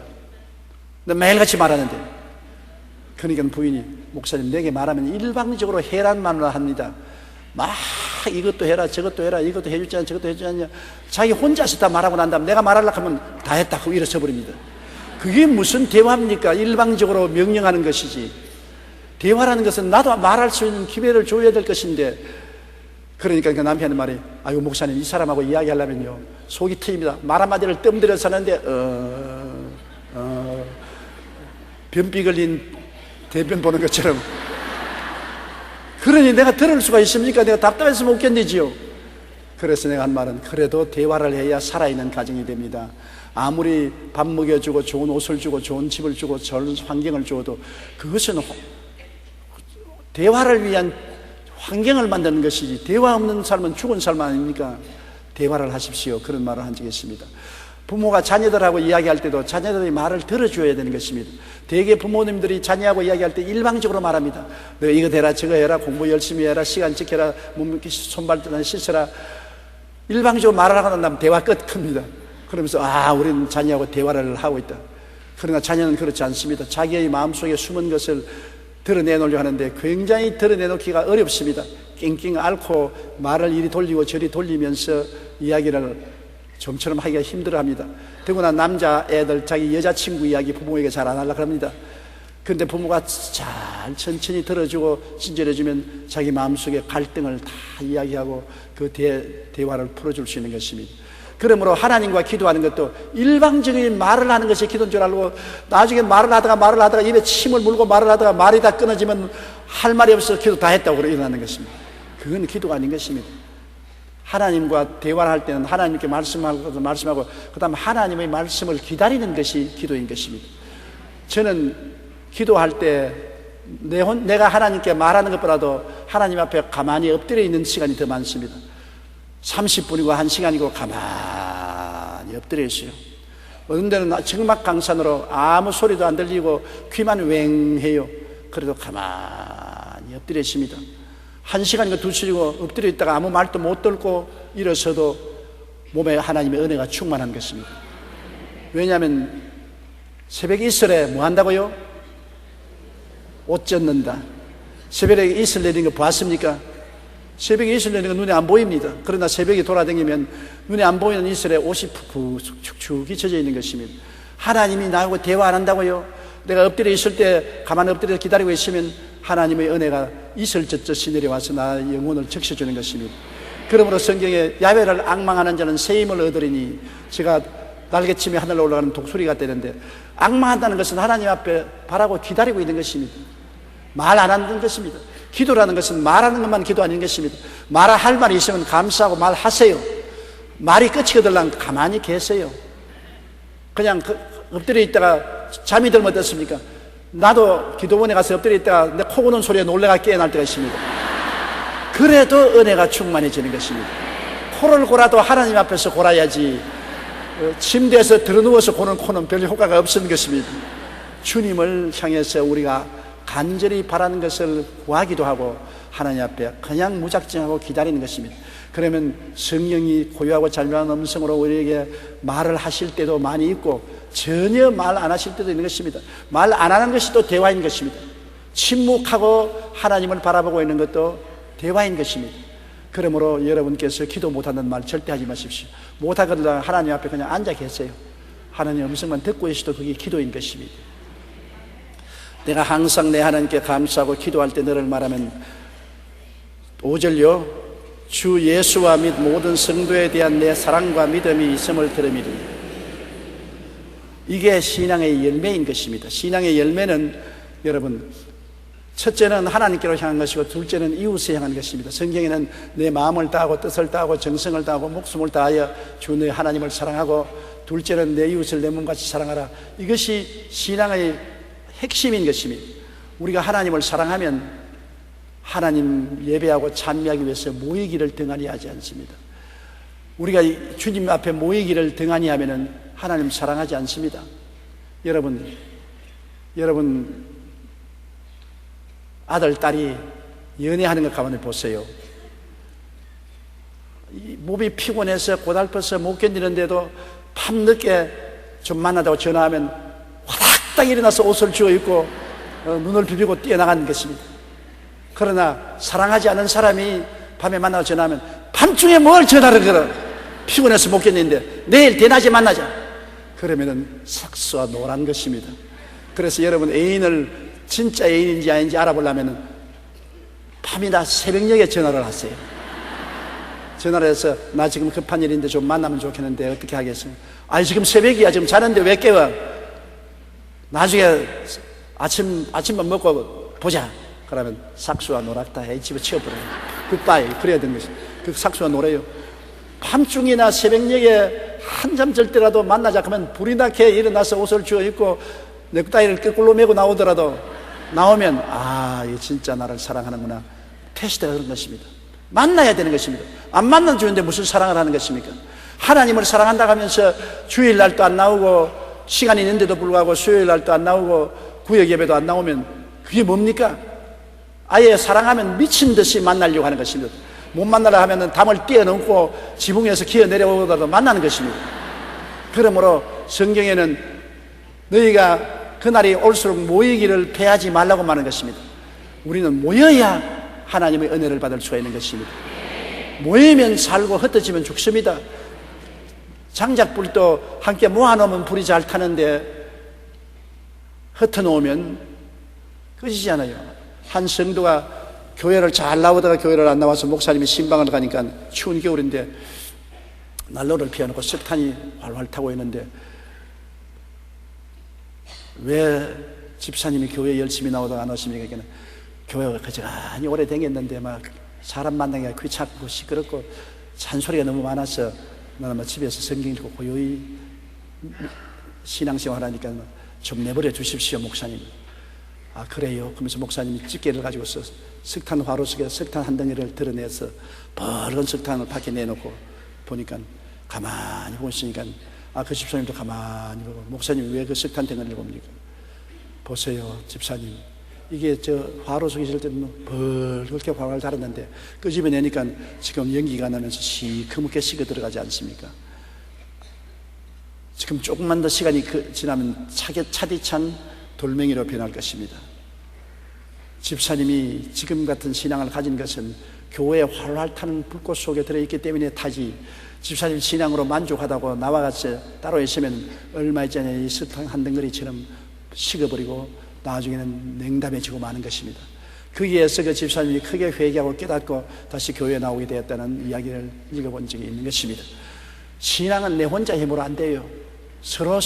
나 매일같이 말하는데. 그러니까 부인이, 목사님, 내게 말하면 일방적으로 해란만을 합니다. 막 이것도 해라 저것도 해라, 이것도 해주지 않냐 저것도 해주지 않냐, 자기 혼자서 다 말하고 난 다음 내가 말하려고 하면 다 했다 하고 일어서 버립니다. 그게 무슨 대화입니까? 일방적으로 명령하는 것이지. 대화라는 것은 나도 말할 수 있는 기회를 줘야 될 것인데. 그러니까 그 남편의 말이, 아이고 목사님, 이 사람하고 이야기하려면요 속이 트입니다. 말 한마디를 뜸들여서 하는데 변비 걸린 대변 보는 것처럼. 그러니 내가 들을 수가 있습니까? 내가 답답해서 못 견디지요. 그래서 내가 한 말은, 그래도 대화를 해야 살아있는 가정이 됩니다. 아무리 밥 먹여주고 좋은 옷을 주고 좋은 집을 주고 좋은 환경을 주어도 그것은 대화를 위한 환경을 만드는 것이지, 대화 없는 삶은 죽은 삶 아닙니까? 대화를 하십시오. 그런 말을 한 적이 있습니다. 부모가 자녀들하고 이야기할 때도 자녀들이 말을 들어줘야 되는 것입니다. 대개 부모님들이 자녀하고 이야기할 때 일방적으로 말합니다. 너 이거 해라 저거 해라, 공부 열심히 해라, 시간 지켜라, 몸 손발 씻어라. 일방적으로 말을 하고 난 다음 대화 끝입니다. 그러면서 우리는 자녀하고 대화를 하고 있다. 그러나 자녀는 그렇지 않습니다. 자기의 마음속에 숨은 것을 드러내놓으려 하는데 굉장히 드러내놓기가 어렵습니다. 낑낑 앓고 말을 이리 돌리고 저리 돌리면서 이야기를 좀처럼 하기가 힘들어합니다. 더구나 남자애들 자기 여자친구 이야기 부모에게 잘 안 하려고 합니다. 그런데 부모가 잘 천천히 들어주고 친절해주면 자기 마음속에 갈등을 다 이야기하고 그 대화를 풀어줄 수 있는 것입니다. 그러므로 하나님과 기도하는 것도 일방적인 말을 하는 것이 기도인 줄 알고, 나중에 말을 하다가 입에 침을 물고 말을 하다가 말이 다 끊어지면 할 말이 없어서 기도 다 했다고 일어나는 것입니다. 그건 기도가 아닌 것입니다. 하나님과 대화를 할 때는 하나님께 말씀하고 그 다음 하나님의 말씀을 기다리는 것이 기도인 것입니다. 저는 기도할 때 내가 하나님께 말하는 것보다도 하나님 앞에 가만히 엎드려 있는 시간이 더 많습니다. 30분이고 1시간이고 가만히 엎드려 있어요. 어떤 데는 정막강산으로 아무 소리도 안 들리고 귀만 웽해요. 그래도 가만히 엎드려 있습니다. 1시간이고 2시간이고 엎드려 있다가 아무 말도 못 듣고 일어서도 몸에 하나님의 은혜가 충만한 것입니다. 왜냐하면 새벽 이슬에 뭐 한다고요? 옷 젖는다. 새벽에 이슬 내리는 거 봤습니까? 새벽에 이슬 내리는 건 눈에 안 보입니다. 그러나 새벽에 돌아다니면 눈에 안 보이는 이슬에 옷이 축축이 젖어 있는 것입니다. 하나님이 나하고 대화 안 한다고요? 내가 엎드려 있을 때 가만히 엎드려 기다리고 있으면 하나님의 은혜가 이슬 젖듯이 내려와서 나의 영혼을 적셔주는 것입니다. 그러므로 성경에 야훼를 앙망하는 자는 새 힘을 얻으리니, 제가 날개치며 하늘로 올라가는 독수리가 되는데, 앙망한다는 것은 하나님 앞에 바라고 기다리고 있는 것입니다. 말 안 하는 것입니다. 기도라는 것은 말하는 것만 기도 아닌 것입니다. 말할 말이 있으면 감사하고 말하세요. 말이 끝이 되려면 가만히 계세요. 그냥 엎드려 있다가 잠이 들면 어떻습니까? 나도 기도원에 가서 엎드려 있다가 내 코 고는 소리에 놀래가 깨어날 때가 있습니다. 그래도 은혜가 충만해지는 것입니다. 코를 골아도 하나님 앞에서 골아야지, 침대에서 들어누워서 고는 코는 별 효과가 없는 것입니다. 주님을 향해서 우리가 간절히 바라는 것을 구하기도 하고 하나님 앞에 그냥 무작정하고 기다리는 것입니다. 그러면 성령이 고요하고 잘명한 음성으로 우리에게 말을 하실 때도 많이 있고 전혀 말 안 하실 때도 있는 것입니다. 말 안 하는 것이 또 대화인 것입니다. 침묵하고 하나님을 바라보고 있는 것도 대화인 것입니다. 그러므로 여러분께서 기도 못하는 말 절대 하지 마십시오. 못하거나 하나님 앞에 그냥 앉아 계세요. 하나님 음성만 듣고 계시도 그게 기도인 것입니다. 내가 항상 내 하나님께 감사하고 기도할 때 너를 말하면 5절요, 주 예수와 및 모든 성도에 대한 내 사랑과 믿음이 있음을 들음이니. 이게 신앙의 열매인 것입니다. 신앙의 열매는 여러분 첫째는 하나님께로 향한 것이고 둘째는 이웃에 향한 것입니다. 성경에는 내 마음을 다하고 뜻을 다하고 정성을 다하고 목숨을 다하여 주 내 하나님을 사랑하고, 둘째는 내 이웃을 내 몸같이 사랑하라. 이것이 신앙의 핵심인 것입니다. 우리가 하나님을 사랑하면 하나님 예배하고 찬미하기 위해서 모이기를 등한히 하지 않습니다. 우리가 주님 앞에 모이기를 등한히 하면은 하나님 사랑하지 않습니다. 여러분 아들, 딸이 연애하는 것 가만히 보세요. 몸이 피곤해서 고달퍼서 못 견디는데도 밤늦게 좀 만나자고 전화하면 화닥닥 일어나서 옷을 쥐어 입고 눈을 비비고 뛰어나가는 것입니다. 그러나 사랑하지 않은 사람이 밤에 만나고 전화하면 밤중에 뭘 전화를 걸어, 피곤해서 못 견디는데 내일 대낮에 만나자, 그러면은 삭수와 노란 것입니다. 그래서 여러분, 애인을 진짜 애인인지 아닌지 알아보려면 밤이나 새벽녘에 전화를 하세요. 전화를 해서 나 지금 급한 일인데 좀 만나면 좋겠는데 어떻게 하겠어요? 아니 지금 새벽이야, 지금 자는데 왜 깨워? 나중에 아침밥 먹고 보자. 그러면 삭수와 노랗다 해 집어치워버려요. 굿바이. 그래야 되는 것이. 그 삭수와 노래요. 밤중이나 새벽녘에 한잠 잘 때라도 만나자 하면 불이 나게 일어나서 옷을 쥐어 입고 넥타이를 거꾸로 메고 나오더라도, 나오면 이 진짜 나를 사랑하는구나, 테스트가 그런 것입니다. 만나야 되는 것입니다. 안 만나 주는데 무슨 사랑을 하는 것입니까? 하나님을 사랑한다고 하면서 주일날도 안 나오고 시간이 있는데도 불구하고 수요일날도 안 나오고 구역 예배도 안 나오면 그게 뭡니까? 아예 사랑하면 미친 듯이 만나려고 하는 것입니다. 못 만나려 하면 담을 뛰어넘고 지붕에서 기어 내려오더라도 만나는 것입니다. 그러므로 성경에는 너희가 그날이 올수록 모이기를 패하지 말라고 말하는 것입니다. 우리는 모여야 하나님의 은혜를 받을 수가 있는 것입니다. 모이면 살고 흩어지면 죽습니다. 장작불도 함께 모아놓으면 불이 잘 타는데 흩어놓으면 꺼지잖아요. 한 성도가 교회를 잘 나오다가 교회를 안 나와서 목사님이 신방을 가니까 추운 겨울인데 난로를 피워놓고 석탄이 활활 타고 있는데, 왜 집사님이 교회 열심히 나오다가 안 오십니까? 그러니까 교회가 그저간히 오래 다녔는데 막 사람 만나기가 귀찮고 시끄럽고 잔소리가 너무 많아서 나는 집에서 성경 읽고 고요히 신앙생활 하니까 좀 내버려 주십시오, 목사님. 아, 그래요? 그러면서 목사님이 집게를 가지고서 석탄 화로 속에 석탄 한 덩이를 드러내서 붉은 석탄을 밖에 내놓고 보니까 가만히 보시니까, 그 집사님도 가만히 보고, 목사님 왜 그 석탄 덩어리를 봅니까? 보세요, 집사님. 이게 저 화로 속에 있을 때는 벌겋게 활활 달았는데 끄집어내니까 지금 연기가 나면서 시커멓게 식어 들어가지 않습니까? 지금 조금만 더 시간이 지나면 차디찬 돌멩이로 변할 것입니다. 집사님이 지금 같은 신앙을 가진 것은 교회에 활활 타는 불꽃 속에 들어있기 때문에 타지, 집사님 신앙으로 만족하다고 나와가서 따로 있으면 얼마 전에 이 석탄 한 덩어리처럼 식어버리고 나중에는 냉담해지고 마는 것입니다. 거기에서 그 집사님이 크게 회개하고 깨닫고 다시 교회에 나오게 되었다는 이야기를 읽어본 적이 있는 것입니다. 신앙은 내 혼자 힘으로 안 돼요. 서로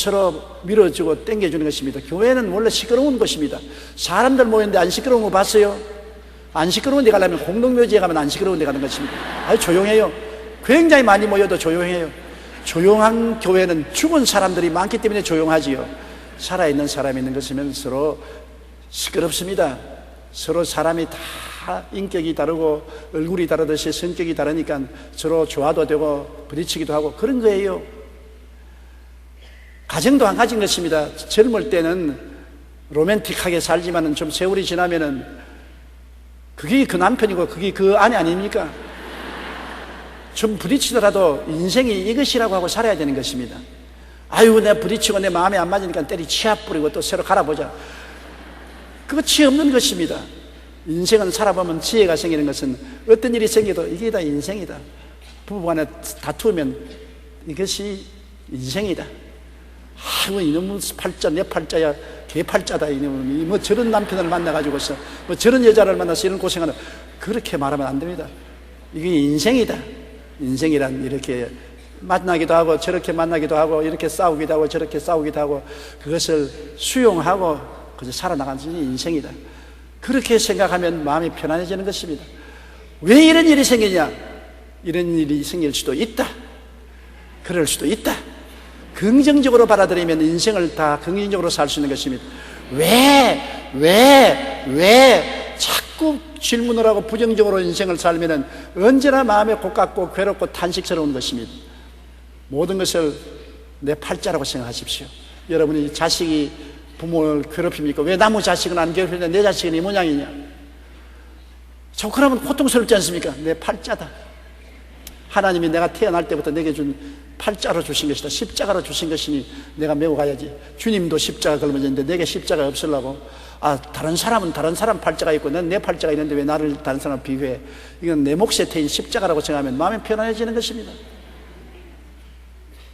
밀어주고 땡겨주는 것입니다. 교회는 원래 시끄러운 것입니다. 사람들 모였는데 안 시끄러운 거 봤어요? 안 시끄러운 데 가려면 공동묘지에 가면 안 시끄러운 데 가는 것입니다. 아주 조용해요. 굉장히 많이 모여도 조용해요. 조용한 교회는 죽은 사람들이 많기 때문에 조용하지요. 살아있는 사람이 있는 것이면 서로 시끄럽습니다. 서로 사람이 다 인격이 다르고 얼굴이 다르듯이 성격이 다르니까 서로 좋아도 되고 부딪히기도 하고 그런 거예요. 가정도 안 가진 것입니다. 젊을 때는 로맨틱하게 살지만은 좀 세월이 지나면은 그게 그 남편이고 그게 그 아내 아닙니까? 좀 부딪히더라도 인생이 이것이라고 하고 살아야 되는 것입니다. 아유, 내가 부딪히고 내 마음에 안 맞으니까 때리 치아 뿌리고 또 새로 갈아보자. 끝이 없는 것입니다. 인생은 살아보면 지혜가 생기는 것은 어떤 일이 생겨도 이게 다 인생이다. 부부간에 다투면 이것이 인생이다. 아이고, 이놈은 팔자, 내 팔자야, 개 팔자다. 이놈은 뭐 저런 남편을 만나가지고서 뭐 저런 여자를 만나서 이런 고생하는, 그렇게 말하면 안 됩니다. 이게 인생이다. 인생이란 이렇게 만나기도 하고 저렇게 만나기도 하고 이렇게 싸우기도 하고 저렇게 싸우기도 하고 그것을 수용하고 그저 살아나가는 것이 인생이다. 그렇게 생각하면 마음이 편안해지는 것입니다. 왜 이런 일이 생기냐? 이런 일이 생길 수도 있다. 그럴 수도 있다. 긍정적으로 받아들이면 인생을 다 긍정적으로 살 수 있는 것입니다. 왜 자꾸 질문을 하고 부정적으로 인생을 살면 언제나 마음에 고깝고 괴롭고 탄식스러운 것입니다. 모든 것을 내 팔자라고 생각하십시오. 여러분이 자식이 부모를 괴롭힙니까? 왜 나무 자식은 안 괴롭히는데 내 자식은 이 모양이냐? 그러면 고통스럽지 않습니까? 내 팔자다. 하나님이 내가 태어날 때부터 내게 준 팔자로 주신 것이다. 십자가로 주신 것이니 내가 메고 가야지. 주님도 십자가 걸면서 내게 십자가 없으려고. 다른 사람은 다른 사람 팔자가 있고 난 내 팔자가 있는데 왜 나를 다른 사람과 비교해? 이건 내 몫에 태인 십자가라고 생각하면 마음이 편안해지는 것입니다.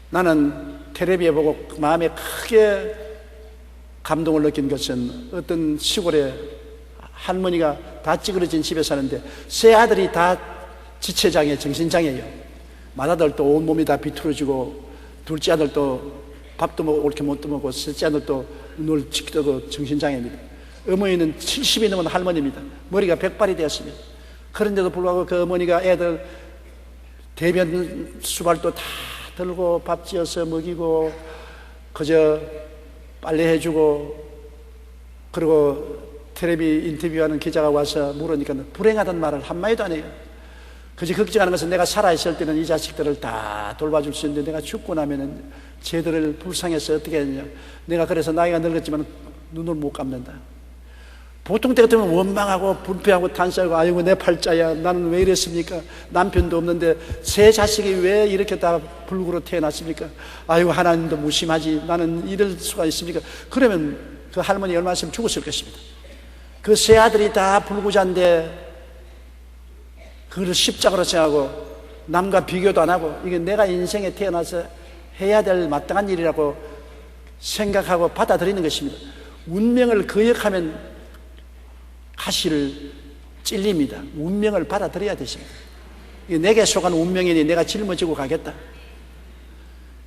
나는 텔레비에 보고 마음에 크게 감동을 느낀 것은 어떤 시골에 할머니가 다 찌그러진 집에 사는데 세 아들이 다 지체장애, 정신장애예요. 맏아들도 온몸이 다 비틀어지고 둘째 아들도 밥도 옳게 못 먹고 셋째 아들도 눈을 치키고 정신장애입니다. 어머니는 70이 넘은 할머니입니다. 머리가 백발이 되었습니다. 그런데도 불구하고 그 어머니가 애들 대변 수발도 다 들고 밥 지어서 먹이고 그저 빨래해주고 그리고 텔레비 인터뷰하는 기자가 와서 물으니까 불행하다는 말을 한마디도 안 해요. 그저 걱정하는 것은 내가 살아있을 때는 이 자식들을 다 돌봐줄 수 있는데 내가 죽고 나면은 쟤들을 불쌍해서 어떻게 했냐. 내가 그래서 나이가 늙었지만 눈을 못 감는다. 보통 때 같으면 원망하고 불평하고 탄식하고 아이고 내 팔자야 나는 왜 이랬습니까? 남편도 없는데 세 자식이 왜 이렇게 다 불구로 태어났습니까? 아이고 하나님도 무심하지 나는 이럴 수가 있습니까? 그러면 그 할머니 얼마나 있으면 죽었을 것입니다. 그 세 아들이 다 불구자인데 그걸 십자가로 생각하고 남과 비교도 안 하고 이게 내가 인생에 태어나서 해야 될 마땅한 일이라고 생각하고 받아들이는 것입니다. 운명을 거역하면 가시를 찔립니다. 운명을 받아들여야 되십니다. 내게 속한 운명이니 내가 짊어지고 가겠다.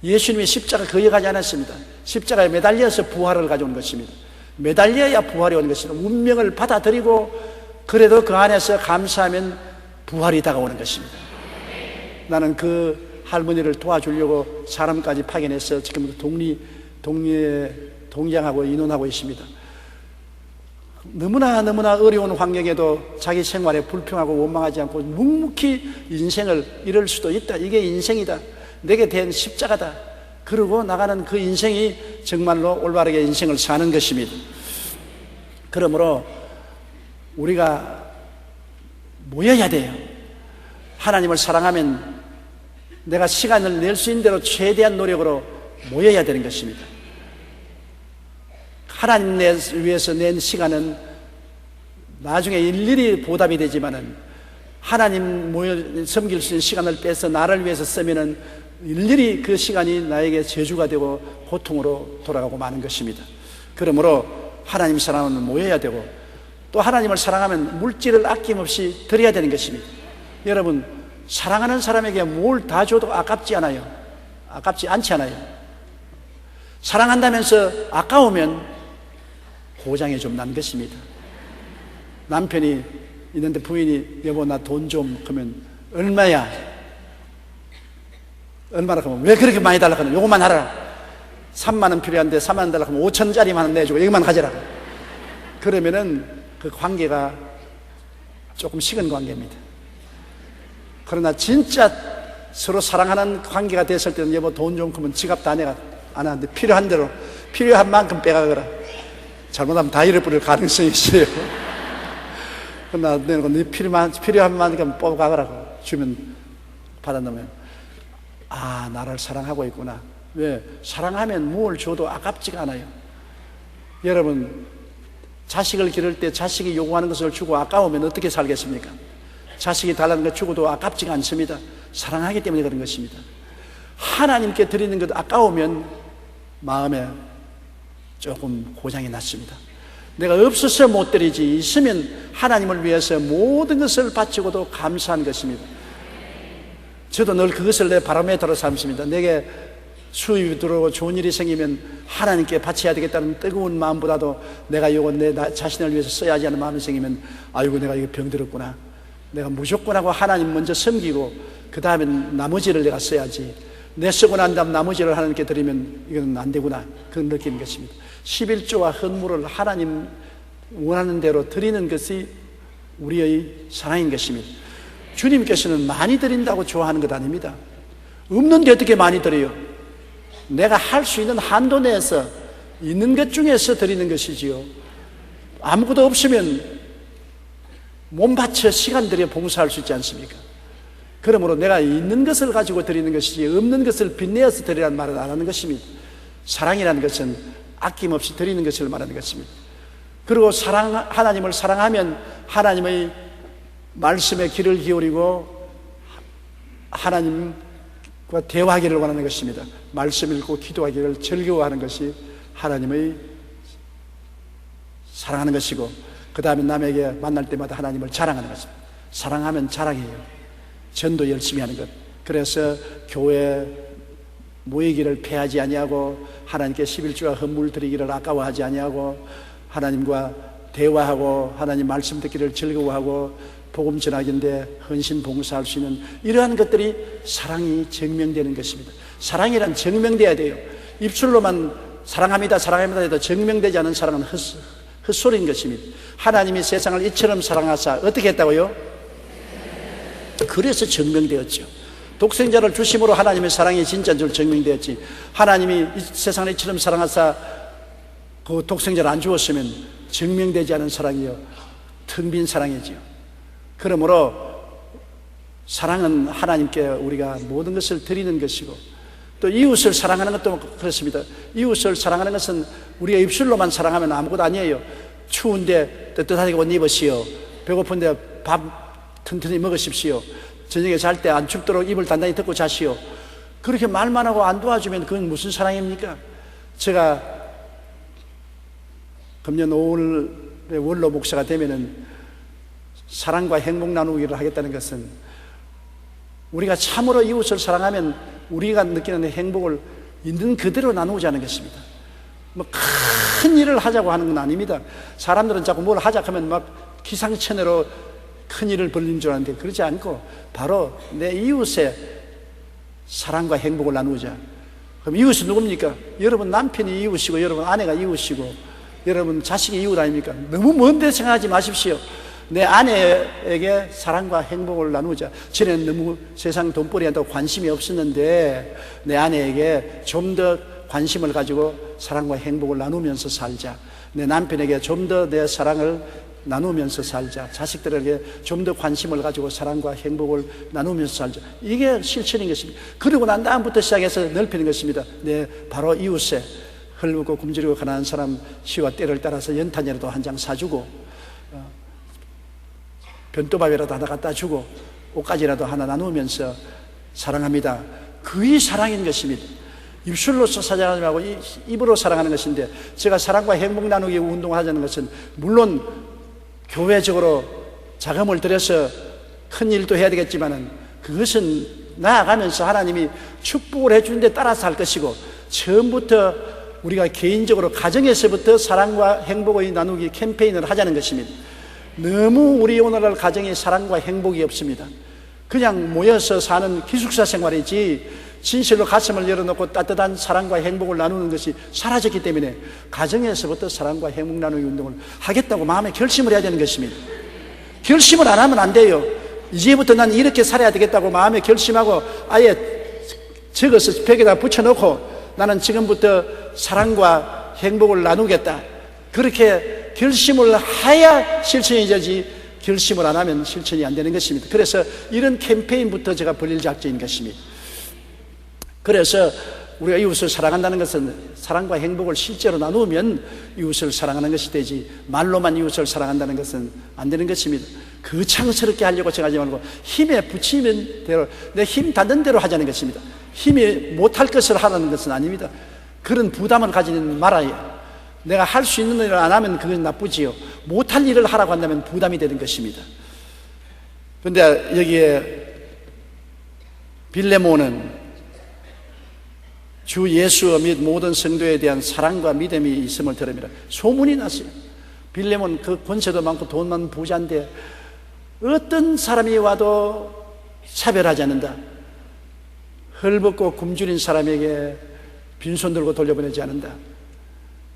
예수님이 십자가 거역하지 않았습니다. 십자가에 매달려서 부활을 가져온 것입니다. 매달려야 부활이 오는 것입니다. 운명을 받아들이고 그래도 그 안에서 감사하면 부활이 다가오는 것입니다. 나는 그 할머니를 도와주려고 사람까지 파견해서 지금 동장하고 인원하고 있습니다. 너무나 어려운 환경에도 자기 생활에 불평하고 원망하지 않고 묵묵히 인생을 이룰 수도 있다. 이게 인생이다. 내게 된 십자가다. 그러고 나가는 그 인생이 정말로 올바르게 인생을 사는 것입니다. 그러므로 우리가 모여야 돼요. 하나님을 사랑하면 내가 시간을 낼 수 있는 대로 최대한 노력으로 모여야 되는 것입니다. 하나님 위해서 낸 시간은 나중에 일일이 보답이 되지만은 하나님 섬길 수 있는 시간을 빼서 나를 위해서 쓰면은 일일이 그 시간이 나에게 저주가 되고 고통으로 돌아가고 마는 것입니다. 그러므로 하나님 사랑하면 모여야 되고 또 하나님을 사랑하면 물질을 아낌없이 드려야 되는 것입니다. 여러분 사랑하는 사람에게 뭘 다 줘도 아깝지 않아요. 아깝지 않지 않아요. 사랑한다면서 아까우면 고장이 좀 난 것입니다. 남편이 있는데 부인이 여보 나 돈 좀 그러면 얼마야? 얼마나 그러면 왜 그렇게 많이 달라고 하냐? 요것만 하라. 3만 원 필요한데 3만 원 달라고 하면 5천짜리만 원 내주고 여기만 가져라. 그러면은 그 관계가 조금 식은 관계입니다. 그러나 진짜 서로 사랑하는 관계가 됐을 때는 여보 돈 좀 그러면 지갑 다 내가 안 하는데 필요한 대로 필요한 만큼 빼가거라. 잘못하면 다 잃어버릴 가능성이 있어요. 그러나 내가 네 필요한 만큼 뽑아가라고 주면 받아놓으면 아 나를 사랑하고 있구나. 왜? 사랑하면 뭘 줘도 아깝지가 않아요. 여러분 자식을 기를 때 자식이 요구하는 것을 주고 아까우면 어떻게 살겠습니까? 자식이 달라는 것 주고도 아깝지가 않습니다. 사랑하기 때문에 그런 것입니다. 하나님께 드리는 것 아까우면 마음에 조금 고장이 났습니다. 내가 없어서 못 드리지 있으면 하나님을 위해서 모든 것을 바치고도 감사한 것입니다. 저도 늘 그것을 내 바로메터로 삼습니다. 내게 수입이 들어오고 좋은 일이 생기면 하나님께 바쳐야 되겠다는 뜨거운 마음보다도 내가 이거 내 자신을 위해서 써야지 하는 마음이 생기면 아이고 내가 이거 병들었구나, 내가 무조건 하고 하나님 먼저 섬기고 그 다음에 나머지를 내가 써야지, 내 쓰고 난 다음 나머지를 하나님께 드리면 이건 안 되구나, 그걸 느끼는 것입니다. 11조와 헌물을 하나님 원하는 대로 드리는 것이 우리의 사랑인 것입니다. 주님께서는 많이 드린다고 좋아하는 것 아닙니다. 없는데 어떻게 많이 드려요? 내가 할 수 있는 한도 내에서 있는 것 중에서 드리는 것이지요. 아무것도 없으면 몸 바쳐 시간 들여 봉사할 수 있지 않습니까? 그러므로 내가 있는 것을 가지고 드리는 것이지 없는 것을 빚내어서 드리라는 말은 안 하는 것입니다. 사랑이라는 것은 아낌없이 드리는 것을 말하는 것입니다. 그리고 하나님을 사랑하면 하나님의 말씀에 귀를 기울이고 하나님과 대화하기를 원하는 것입니다. 말씀 읽고 기도하기를 즐거워하는 것이 하나님의 사랑하는 것이고, 그 다음에 남에게 만날 때마다 하나님을 자랑하는 것입니다. 사랑하면 자랑해요. 전도 열심히 하는 것. 그래서 교회 모이기를 패하지 아니하고 하나님께 11조와 헌물 드리기를 아까워하지 아니하고 하나님과 대화하고 하나님 말씀 듣기를 즐거워하고 복음 전하기인데 헌신 봉사할 수 있는 이러한 것들이 사랑이 증명되는 것입니다. 사랑이란 증명돼야 돼요. 입술로만 사랑합니다 사랑합니다 해도 증명되지 않은 사랑은 헛소리인 것입니다. 하나님이 세상을 이처럼 사랑하사 어떻게 했다고요? 그래서 증명되었죠. 독생자를 주심으로 하나님의 사랑이 진짜인 줄 증명되었지, 하나님이 이 세상을 이처럼 사랑하사 그 독생자를 안 주었으면 증명되지 않은 사랑이요, 텅 빈 사랑이지요. 그러므로 사랑은 하나님께 우리가 모든 것을 드리는 것이고, 또 이웃을 사랑하는 것도 그렇습니다. 이웃을 사랑하는 것은 우리가 입술로만 사랑하면 아무것도 아니에요. 추운데 뜨뜻하게 옷 입으시오, 배고픈데 밥 튼튼히 먹으십시오, 저녁에 잘 때 안 춥도록 이불 단단히 덮고 자시오, 그렇게 말만 하고 안 도와주면 그건 무슨 사랑입니까? 제가 금년 5월에 원로 목사가 되면은 사랑과 행복 나누기를 하겠다는 것은 우리가 참으로 이웃을 사랑하면 우리가 느끼는 행복을 있는 그대로 나누자는 것입니다. 뭐 큰 일을 하자고 하는 건 아닙니다. 사람들은 자꾸 뭘 하자 하면 막 기상천외로 큰 일을 벌린 줄 아는데 그렇지 않고 바로 내 이웃의 사랑과 행복을 나누자. 그럼 이웃은 누굽니까? 여러분 남편이 이웃이고 여러분 아내가 이웃이고 여러분 자식이 이웃 아닙니까? 너무 먼데 생각하지 마십시오. 내 아내에게 사랑과 행복을 나누자. 전에는 너무 세상 돈벌이 한다고 관심이 없었는데 내 아내에게 좀 더 관심을 가지고 사랑과 행복을 나누면서 살자. 내 남편에게 좀 더 내 사랑을 나누면서 살자. 자식들에게 좀 더 관심을 가지고 사랑과 행복을 나누면서 살자. 이게 실천인 것입니다. 그러고 난 다음부터 시작해서 넓히는 것입니다. 네, 바로 이웃에 헐벗고 굶주리고 가난한 사람 시와 때를 따라서 연탄이라도 한 장 사주고 변또밥이라도 하나 갖다 주고 옷가지라도 하나 나누면서 사랑합니다. 그게 사랑인 것입니다. 입술로서 사랑하지 말고 입으로 사랑하는 것인데, 제가 사랑과 행복 나누기 운동을 하자는 것은 물론 교회적으로 자금을 들여서 큰 일도 해야 되겠지만은 그것은 나아가면서 하나님이 축복을 해주는 데 따라서 할 것이고, 처음부터 우리가 개인적으로 가정에서부터 사랑과 행복의 나누기 캠페인을 하자는 것입니다. 너무 우리 오늘날 가정에 사랑과 행복이 없습니다. 그냥 모여서 사는 기숙사 생활이지 진실로 가슴을 열어놓고 따뜻한 사랑과 행복을 나누는 것이 사라졌기 때문에 가정에서부터 사랑과 행복 나누기 운동을 하겠다고 마음에 결심을 해야 되는 것입니다. 결심을 안 하면 안 돼요. 이제부터 난 이렇게 살아야 되겠다고 마음에 결심하고 아예 적어서 벽에다 붙여놓고 나는 지금부터 사랑과 행복을 나누겠다, 그렇게 결심을 해야 실천이 되지, 결심을 안 하면 실천이 안 되는 것입니다. 그래서 이런 캠페인부터 제가 벌일 작정인 것입니다. 그래서 우리가 이웃을 사랑한다는 것은 사랑과 행복을 실제로 나누면 이웃을 사랑하는 것이 되지, 말로만 이웃을 사랑한다는 것은 안 되는 것입니다. 거창스럽게 하려고 생각하지 말고 힘에 붙이면 대로, 내 힘 닿는 대로 하자는 것입니다. 힘이 못할 것을 하라는 것은 아닙니다. 그런 부담을 가지는 말아요. 내가 할 수 있는 일을 안 하면 그건 나쁘지요. 못할 일을 하라고 한다면 부담이 되는 것입니다. 그런데 여기에 빌레몬은 주 예수 및 모든 성도에 대한 사랑과 믿음이 있음을 들음이라. 소문이 났어요. 빌레몬 그 권세도 많고 돈 많은 부자인데 어떤 사람이 와도 차별하지 않는다. 헐벗고 굶주린 사람에게 빈손 들고 돌려보내지 않는다.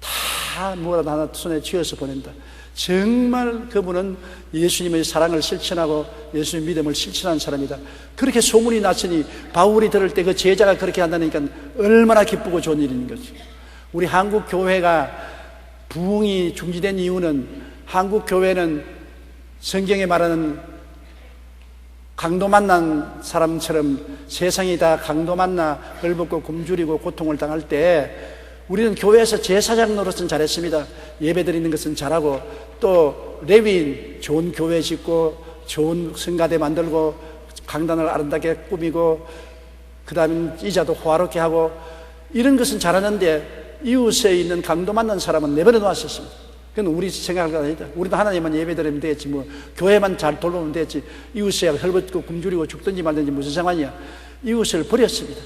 다 뭐라도 하나 손에 쥐어서 보낸다. 정말 그분은 예수님의 사랑을 실천하고 예수님 믿음을 실천한 사람이다. 그렇게 소문이 났으니 바울이 들을 때 그 제자가 그렇게 한다니까 얼마나 기쁘고 좋은 일인 거지. 우리 한국 교회가 부흥이 중지된 이유는 한국 교회는 성경에 말하는 강도 만난 사람처럼 세상이 다 강도 만나 헐벗고 굶주리고 고통을 당할 때 우리는 교회에서 제사장 노릇은 잘했습니다. 예배 드리는 것은 잘하고 또 레위인 좋은 교회 짓고 좋은 성가대 만들고 강단을 아름답게 꾸미고 그 다음에 이자도 호화롭게 하고 이런 것은 잘하는데 이웃에 있는 강도 만난 사람은 내버려 놓았었습니다. 그건 우리 생각할 건 아니다. 우리도 하나님만 예배 드리면 되겠지 뭐 교회만 잘 돌보면 되겠지. 이웃에 헐벗고 굶주리고 죽든지 말든지 무슨 상관이야. 이웃을 버렸습니다.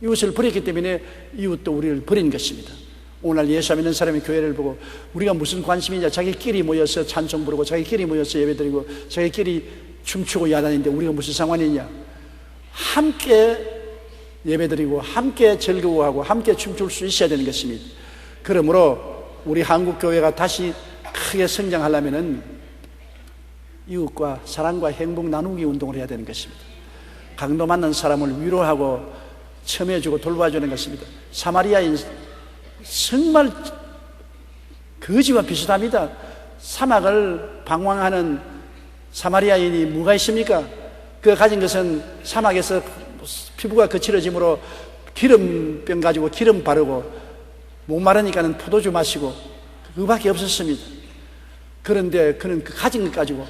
이웃을 버렸기 때문에 이웃도 우리를 버린 것입니다. 오늘 예수 믿는 사람이 교회를 보고 우리가 무슨 관심이냐. 자기끼리 모여서 찬송 부르고 자기끼리 모여서 예배드리고 자기끼리 춤추고 야단인데 우리가 무슨 상관이냐. 함께 예배드리고 함께 즐거워하고 함께 춤출 수 있어야 되는 것입니다. 그러므로 우리 한국 교회가 다시 크게 성장하려면 이웃과 사랑과 행복 나누기 운동을 해야 되는 것입니다. 강도 만난 사람을 위로하고 첨해주고 돌봐주는 것입니다. 사마리아인 정말 거지와 비슷합니다. 사막을 방황하는 사마리아인이 뭐가 있습니까? 그가 가진 것은 사막에서 피부가 거칠어짐으로 기름병 가지고 기름 바르고 목마르니까는 포도주 마시고 그밖에 없었습니다. 그런데 그는 그 가진 것 가지고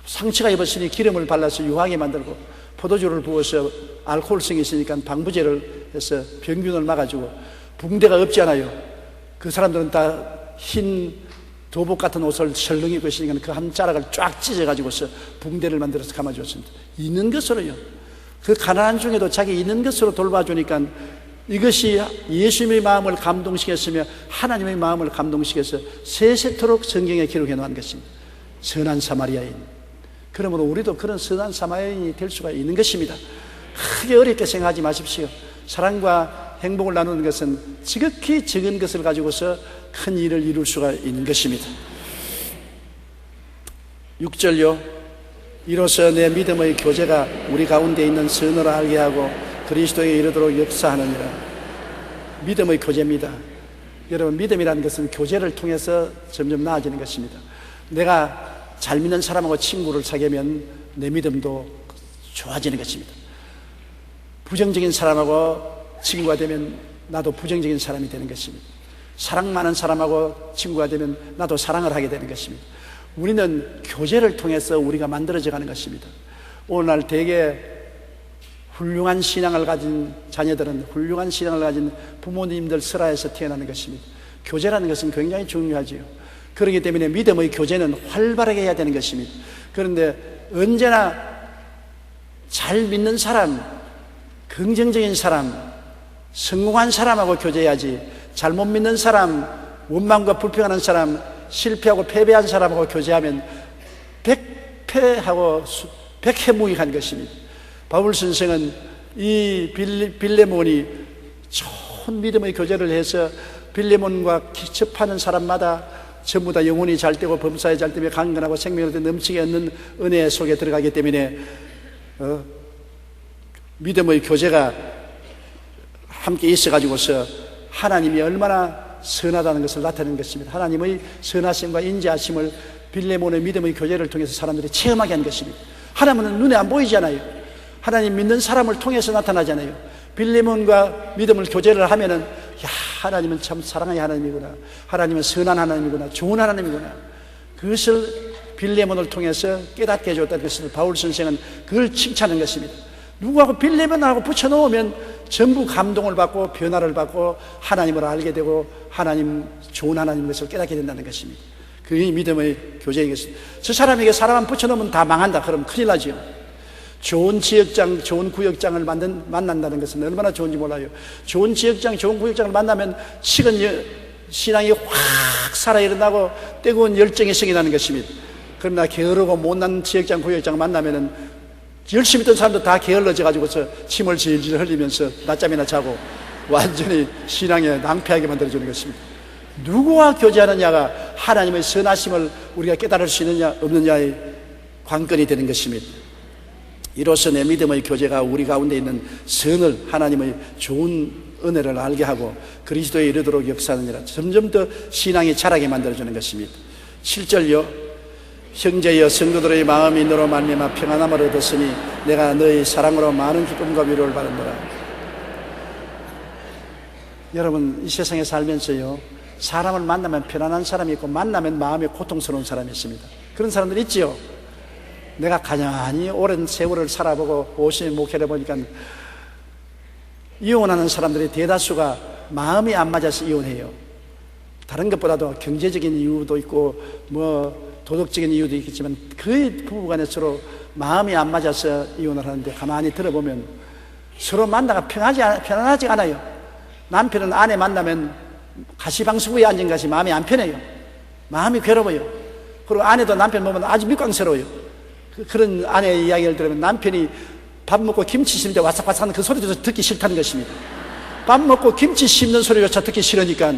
상처가 입었으니 기름을 발라서 유하게 만들고 포도주를 부어서 알코올성이 있으니까 방부제를 해서 병균을 막아주고 붕대가 없지 않아요. 그 사람들은 다 흰 도복 같은 옷을 설렁 입고 있으니까 그 한 자락을 쫙 찢어가지고서 붕대를 만들어서 감아줬습니다. 있는 것으로요. 그 가난한 중에도 자기 있는 것으로 돌봐주니까 이것이 예수님의 마음을 감동시켰으며 하나님의 마음을 감동시켜서 세세토록 성경에 기록해 놓은 것입니다. 선한 사마리아인. 그러므로 우리도 그런 선한 사마리아인이 될 수가 있는 것입니다. 크게 어렵게 생각하지 마십시오. 사랑과 행복을 나누는 것은 지극히 적은 것을 가지고서 큰 일을 이룰 수가 있는 것입니다. 6절요. 이로써 내 믿음의 교제가 우리 가운데 있는 선을 알게 하고 그리스도에 이르도록 역사하느니라. 믿음의 교제입니다. 여러분, 믿음이라는 것은 교제를 통해서 점점 나아지는 것입니다. 내가 잘 믿는 사람하고 친구를 사귀면 내 믿음도 좋아지는 것입니다. 부정적인 사람하고 친구가 되면 나도 부정적인 사람이 되는 것입니다. 사랑 많은 사람하고 친구가 되면 나도 사랑을 하게 되는 것입니다. 우리는 교제를 통해서 우리가 만들어져 가는 것입니다. 오늘날 대개 훌륭한 신앙을 가진 자녀들은 훌륭한 신앙을 가진 부모님들 설하에서 태어나는 것입니다. 교제라는 것은 굉장히 중요하지요. 그렇기 때문에 믿음의 교제는 활발하게 해야 되는 것입니다. 그런데 언제나 잘 믿는 사람, 긍정적인 사람, 성공한 사람하고 교제해야지 잘못 믿는 사람, 원망과 불평하는 사람, 실패하고 패배한 사람하고 교제하면 백패하고 백해무익한 것입니다. 바울 선생은 이 빌레몬이 좋은 믿음의 교제를 해서 빌레몬과 기첩하는 사람마다 전부 다 영혼이 잘 되고 범사에 잘 되며 강건하고 생명을 넘치게 얻는 은혜 속에 들어가기 때문에 믿음의 교제가 함께 있어가지고서 하나님이 얼마나 선하다는 것을 나타내는 것입니다. 하나님의 선하심과 인자하심을 빌레몬의 믿음의 교제를 통해서 사람들이 체험하게 한 것입니다. 하나님은 눈에 안 보이잖아요. 하나님 믿는 사람을 통해서 나타나잖아요. 빌레몬과 믿음을 교제를 하면은 야, 하나님은 참 사랑의 하나님이구나. 하나님은 선한 하나님이구나. 좋은 하나님이구나. 그것을 빌레몬을 통해서 깨닫게 해줬다는 것을 바울 선생은 그걸 칭찬하는 것입니다. 누구하고 빌레몬하고 붙여놓으면 전부 감동을 받고 변화를 받고 하나님을 알게 되고 하나님, 좋은 하나님 것을 깨닫게 된다는 것입니다. 그게 믿음의 교제이겠습니다. 저 사람에게 사람만 붙여놓으면 다 망한다. 그럼 큰일 나죠. 좋은 지역장, 좋은 구역장을 만난다는 것은 얼마나 좋은지 몰라요. 좋은 지역장, 좋은 구역장을 만나면 식은 신앙이 확 살아일어나고 뜨거운 열정이 생겨나는 것입니다. 그러나 게으르고 못난 지역장, 구역장을 만나면은 열심히 있던 사람도 다 게을러져가지고서 침을 질질 흘리면서 낮잠이나 자고 완전히 신앙에 낭패하게 만들어주는 것입니다. 누구와 교제하느냐가 하나님의 선하심을 우리가 깨달을 수 있느냐 없느냐의 관건이 되는 것입니다. 이로써 내 믿음의 교제가 우리 가운데 있는 선을, 하나님의 좋은 은혜를 알게 하고 그리스도에 이르도록 역사하느니라. 점점 더 신앙이 자라게 만들어주는 것입니다. 7절요. 형제여 성도들의 마음이 너로 말미암아 평안함을 얻었으니 내가 너의 사랑으로 많은 기쁨과 위로를 받는노라. 여러분, 이 세상에 살면서요, 사람을 만나면 편안한 사람이 있고 만나면 마음이 고통스러운 사람이 있습니다. 그런 사람들 있지요. 내가 가만히 오랜 세월을 살아보고 50년 목회를 보니까 이혼하는 사람들의 대다수가 마음이 안 맞아서 이혼해요. 다른 것보다도 경제적인 이유도 있고 도덕적인 이유도 있겠지만 거의 부부간에 서로 마음이 안 맞아서 이혼을 하는데 가만히 들어보면 서로 만나가 편안하지 않아요. 남편은 아내 만나면 가시방석에 앉은 것이 마음이 안 편해요. 마음이 괴로워요. 그리고 아내도 남편 보면 아주 미광스러워요. 그런 아내의 이야기를 들으면 남편이 밥 먹고 김치 씹는데 와삭와삭하는 그 소리조차 듣기 싫다는 것입니다. 밥 먹고 김치 씹는 소리조차 듣기 싫으니까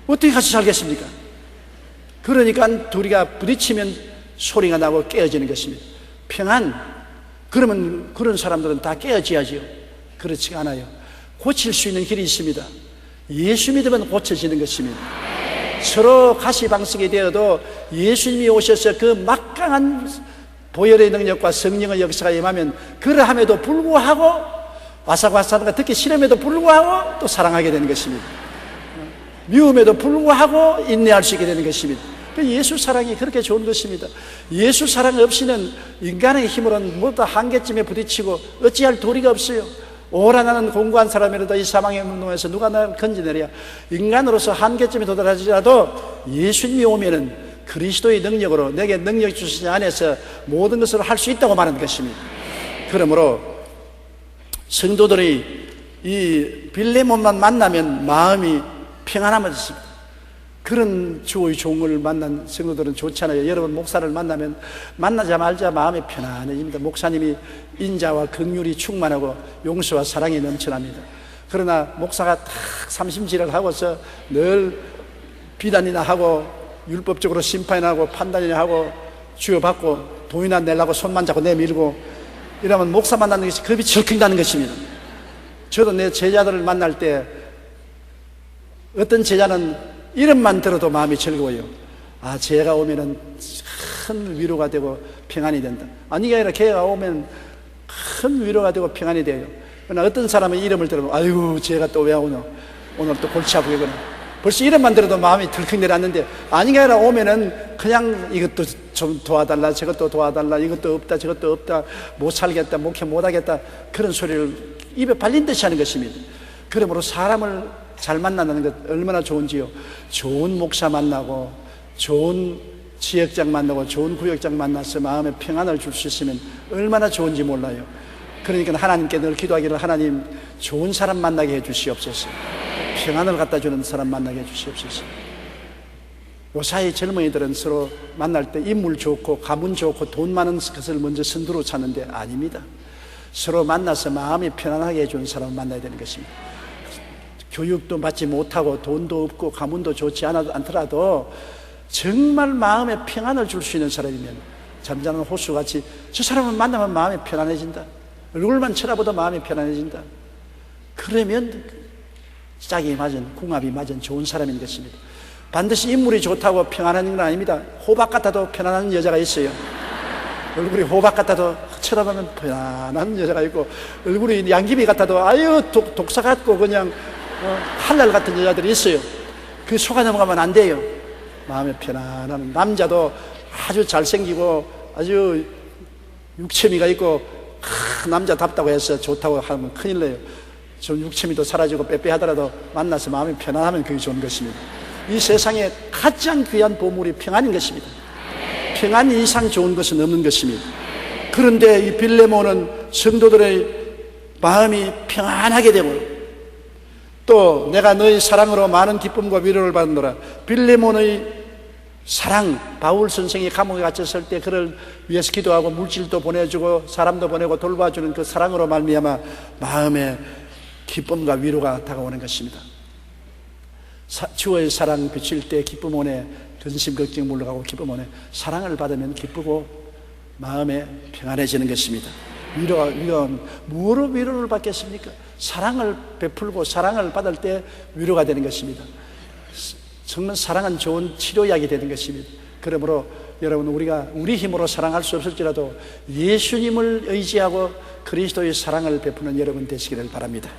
어떻게 같이 살겠습니까? 그러니까 둘이가 부딪히면 소리가 나고 깨어지는 것입니다. 평안. 그러면 그런 사람들은 다 깨어져야지요. 그렇지가 않아요. 고칠 수 있는 길이 있습니다. 예수 믿으면 고쳐지는 것입니다. 서로 가시방석이 되어도 예수님이 오셔서 그 막강한 보혈의 능력과 성령의 역사가 임하면 그러함에도 불구하고 와삭와삭한 거 듣기 싫음에도 불구하고 또 사랑하게 되는 것입니다. 미움에도 불구하고 인내할 수 있게 되는 것입니다. 예수 사랑이 그렇게 좋은 것입니다. 예수 사랑 없이는 인간의 힘으로는 모두 다 한계점에 부딪히고 어찌할 도리가 없어요. 오라 나는 공고한 사람이라도 이 사망의 문동에서 누가 나를 건져내랴. 인간으로서 한계점에 도달하지라도 예수님이 오면은 그리스도의 능력으로 내게 능력 주시지 안에서 모든 것을 할 수 있다고 말하는 것입니다. 그러므로 성도들이 이 빌레몬만 만나면 마음이 평안함을 얻습니다. 그런 주의 종을 만난 성도들은 좋잖아요. 여러분 목사를 만나면 만나자마자 마음이 편안해집니다. 목사님이 인자와 긍휼이 충만하고 용서와 사랑이 넘쳐납니다. 그러나 목사가 탁 삼심지를 하고서 늘 비단이나 하고 율법적으로 심판이나 하고 판단이나 하고 주여받고 돈이나 내려고 손만 잡고 내밀고 이러면 목사 만나는 것이 겁이 철컥 나는 것입니다. 저도 내 제자들을 만날 때 어떤 제자는 이름만 들어도 마음이 즐거워요. 아, 제가 오면은 큰 위로가 되고 평안이 된다. 아니, 이게 아니라 걔가 오면 큰 위로가 되고 평안이 돼요. 그러나 어떤 사람은 이름을 들으면 아이고, 제가 또 왜 오노? 오늘 또 골치 아프겠구나. 벌써 이름만 들어도 마음이 덜컥 내려앉는데, 아니, 이게 아니라 오면은 그냥 이것도 좀 도와달라, 저것도 도와달라, 이것도 없다, 저것도 없다, 못 살겠다, 목회 못 하겠다, 그런 소리를 입에 발린 듯이 하는 것입니다. 그러므로 사람을 잘 만나는 것 얼마나 좋은지요. 좋은 목사 만나고 좋은 지역장 만나고 좋은 구역장 만나서 마음에 평안을 줄 수 있으면 얼마나 좋은지 몰라요. 그러니까 하나님께 늘 기도하기를 하나님 좋은 사람 만나게 해 주시옵소서. 평안을 갖다 주는 사람 만나게 해 주시옵소서. 요사이 젊은이들은 서로 만날 때 인물 좋고 가문 좋고 돈 많은 것을 먼저 선두로 찾는데 아닙니다. 서로 만나서 마음이 편안하게 해주는 사람을 만나야 되는 것입니다. 교육도 받지 못하고 돈도 없고 가문도 좋지 않더라도 정말 마음에 평안을 줄 수 있는 사람이면 잠자는 호수같이 저 사람을 만나면 마음이 편안해진다. 얼굴만 쳐다보다 마음이 편안해진다. 그러면 짝이 맞은, 궁합이 맞은 좋은 사람인 것입니다. 반드시 인물이 좋다고 평안한 건 아닙니다. 호박 같아도 편안한 여자가 있어요. 얼굴이 호박 같아도 쳐다보면 편안한 여자가 있고, 얼굴이 양귀비 같아도 아유 독사 같고 그냥 칼날 같은 여자들이 있어요. 그 속아 넘어가면 안 돼요. 마음에 편안한 남자도 아주 잘생기고 아주 육체미가 있고 남자답다고 해서 좋다고 하면 큰일 나요. 좀 육체미도 사라지고 빼빼하더라도 만나서 마음이 편안하면 그게 좋은 것입니다. 이 세상에 가장 귀한 보물이 평안인 것입니다. 평안 이상 좋은 것은 없는 것입니다. 그런데 이 빌레몬은 성도들의 마음이 평안하게 되고, 또 내가 너희 사랑으로 많은 기쁨과 위로를 받노라. 빌레몬의 사랑, 바울 선생이 감옥에 갇혔을 때 그를 위해서 기도하고 물질도 보내주고 사람도 보내고 돌봐주는 그 사랑으로 말미암아 마음에 기쁨과 위로가 다가오는 것입니다. 주의 사랑 비칠 때 기쁨 오네. 근심 걱정 물러가고 기쁨 오네. 사랑을 받으면 기쁘고 마음에 평안해지는 것입니다. 위로는 무엇으로 위로를 받겠습니까? 사랑을 베풀고 사랑을 받을 때 위로가 되는 것입니다. 정말 사랑은 좋은 치료약이 되는 것입니다. 그러므로 여러분, 우리가 우리 힘으로 사랑할 수 없을지라도 예수님을 의지하고 그리스도의 사랑을 베푸는 여러분 되시기를 바랍니다.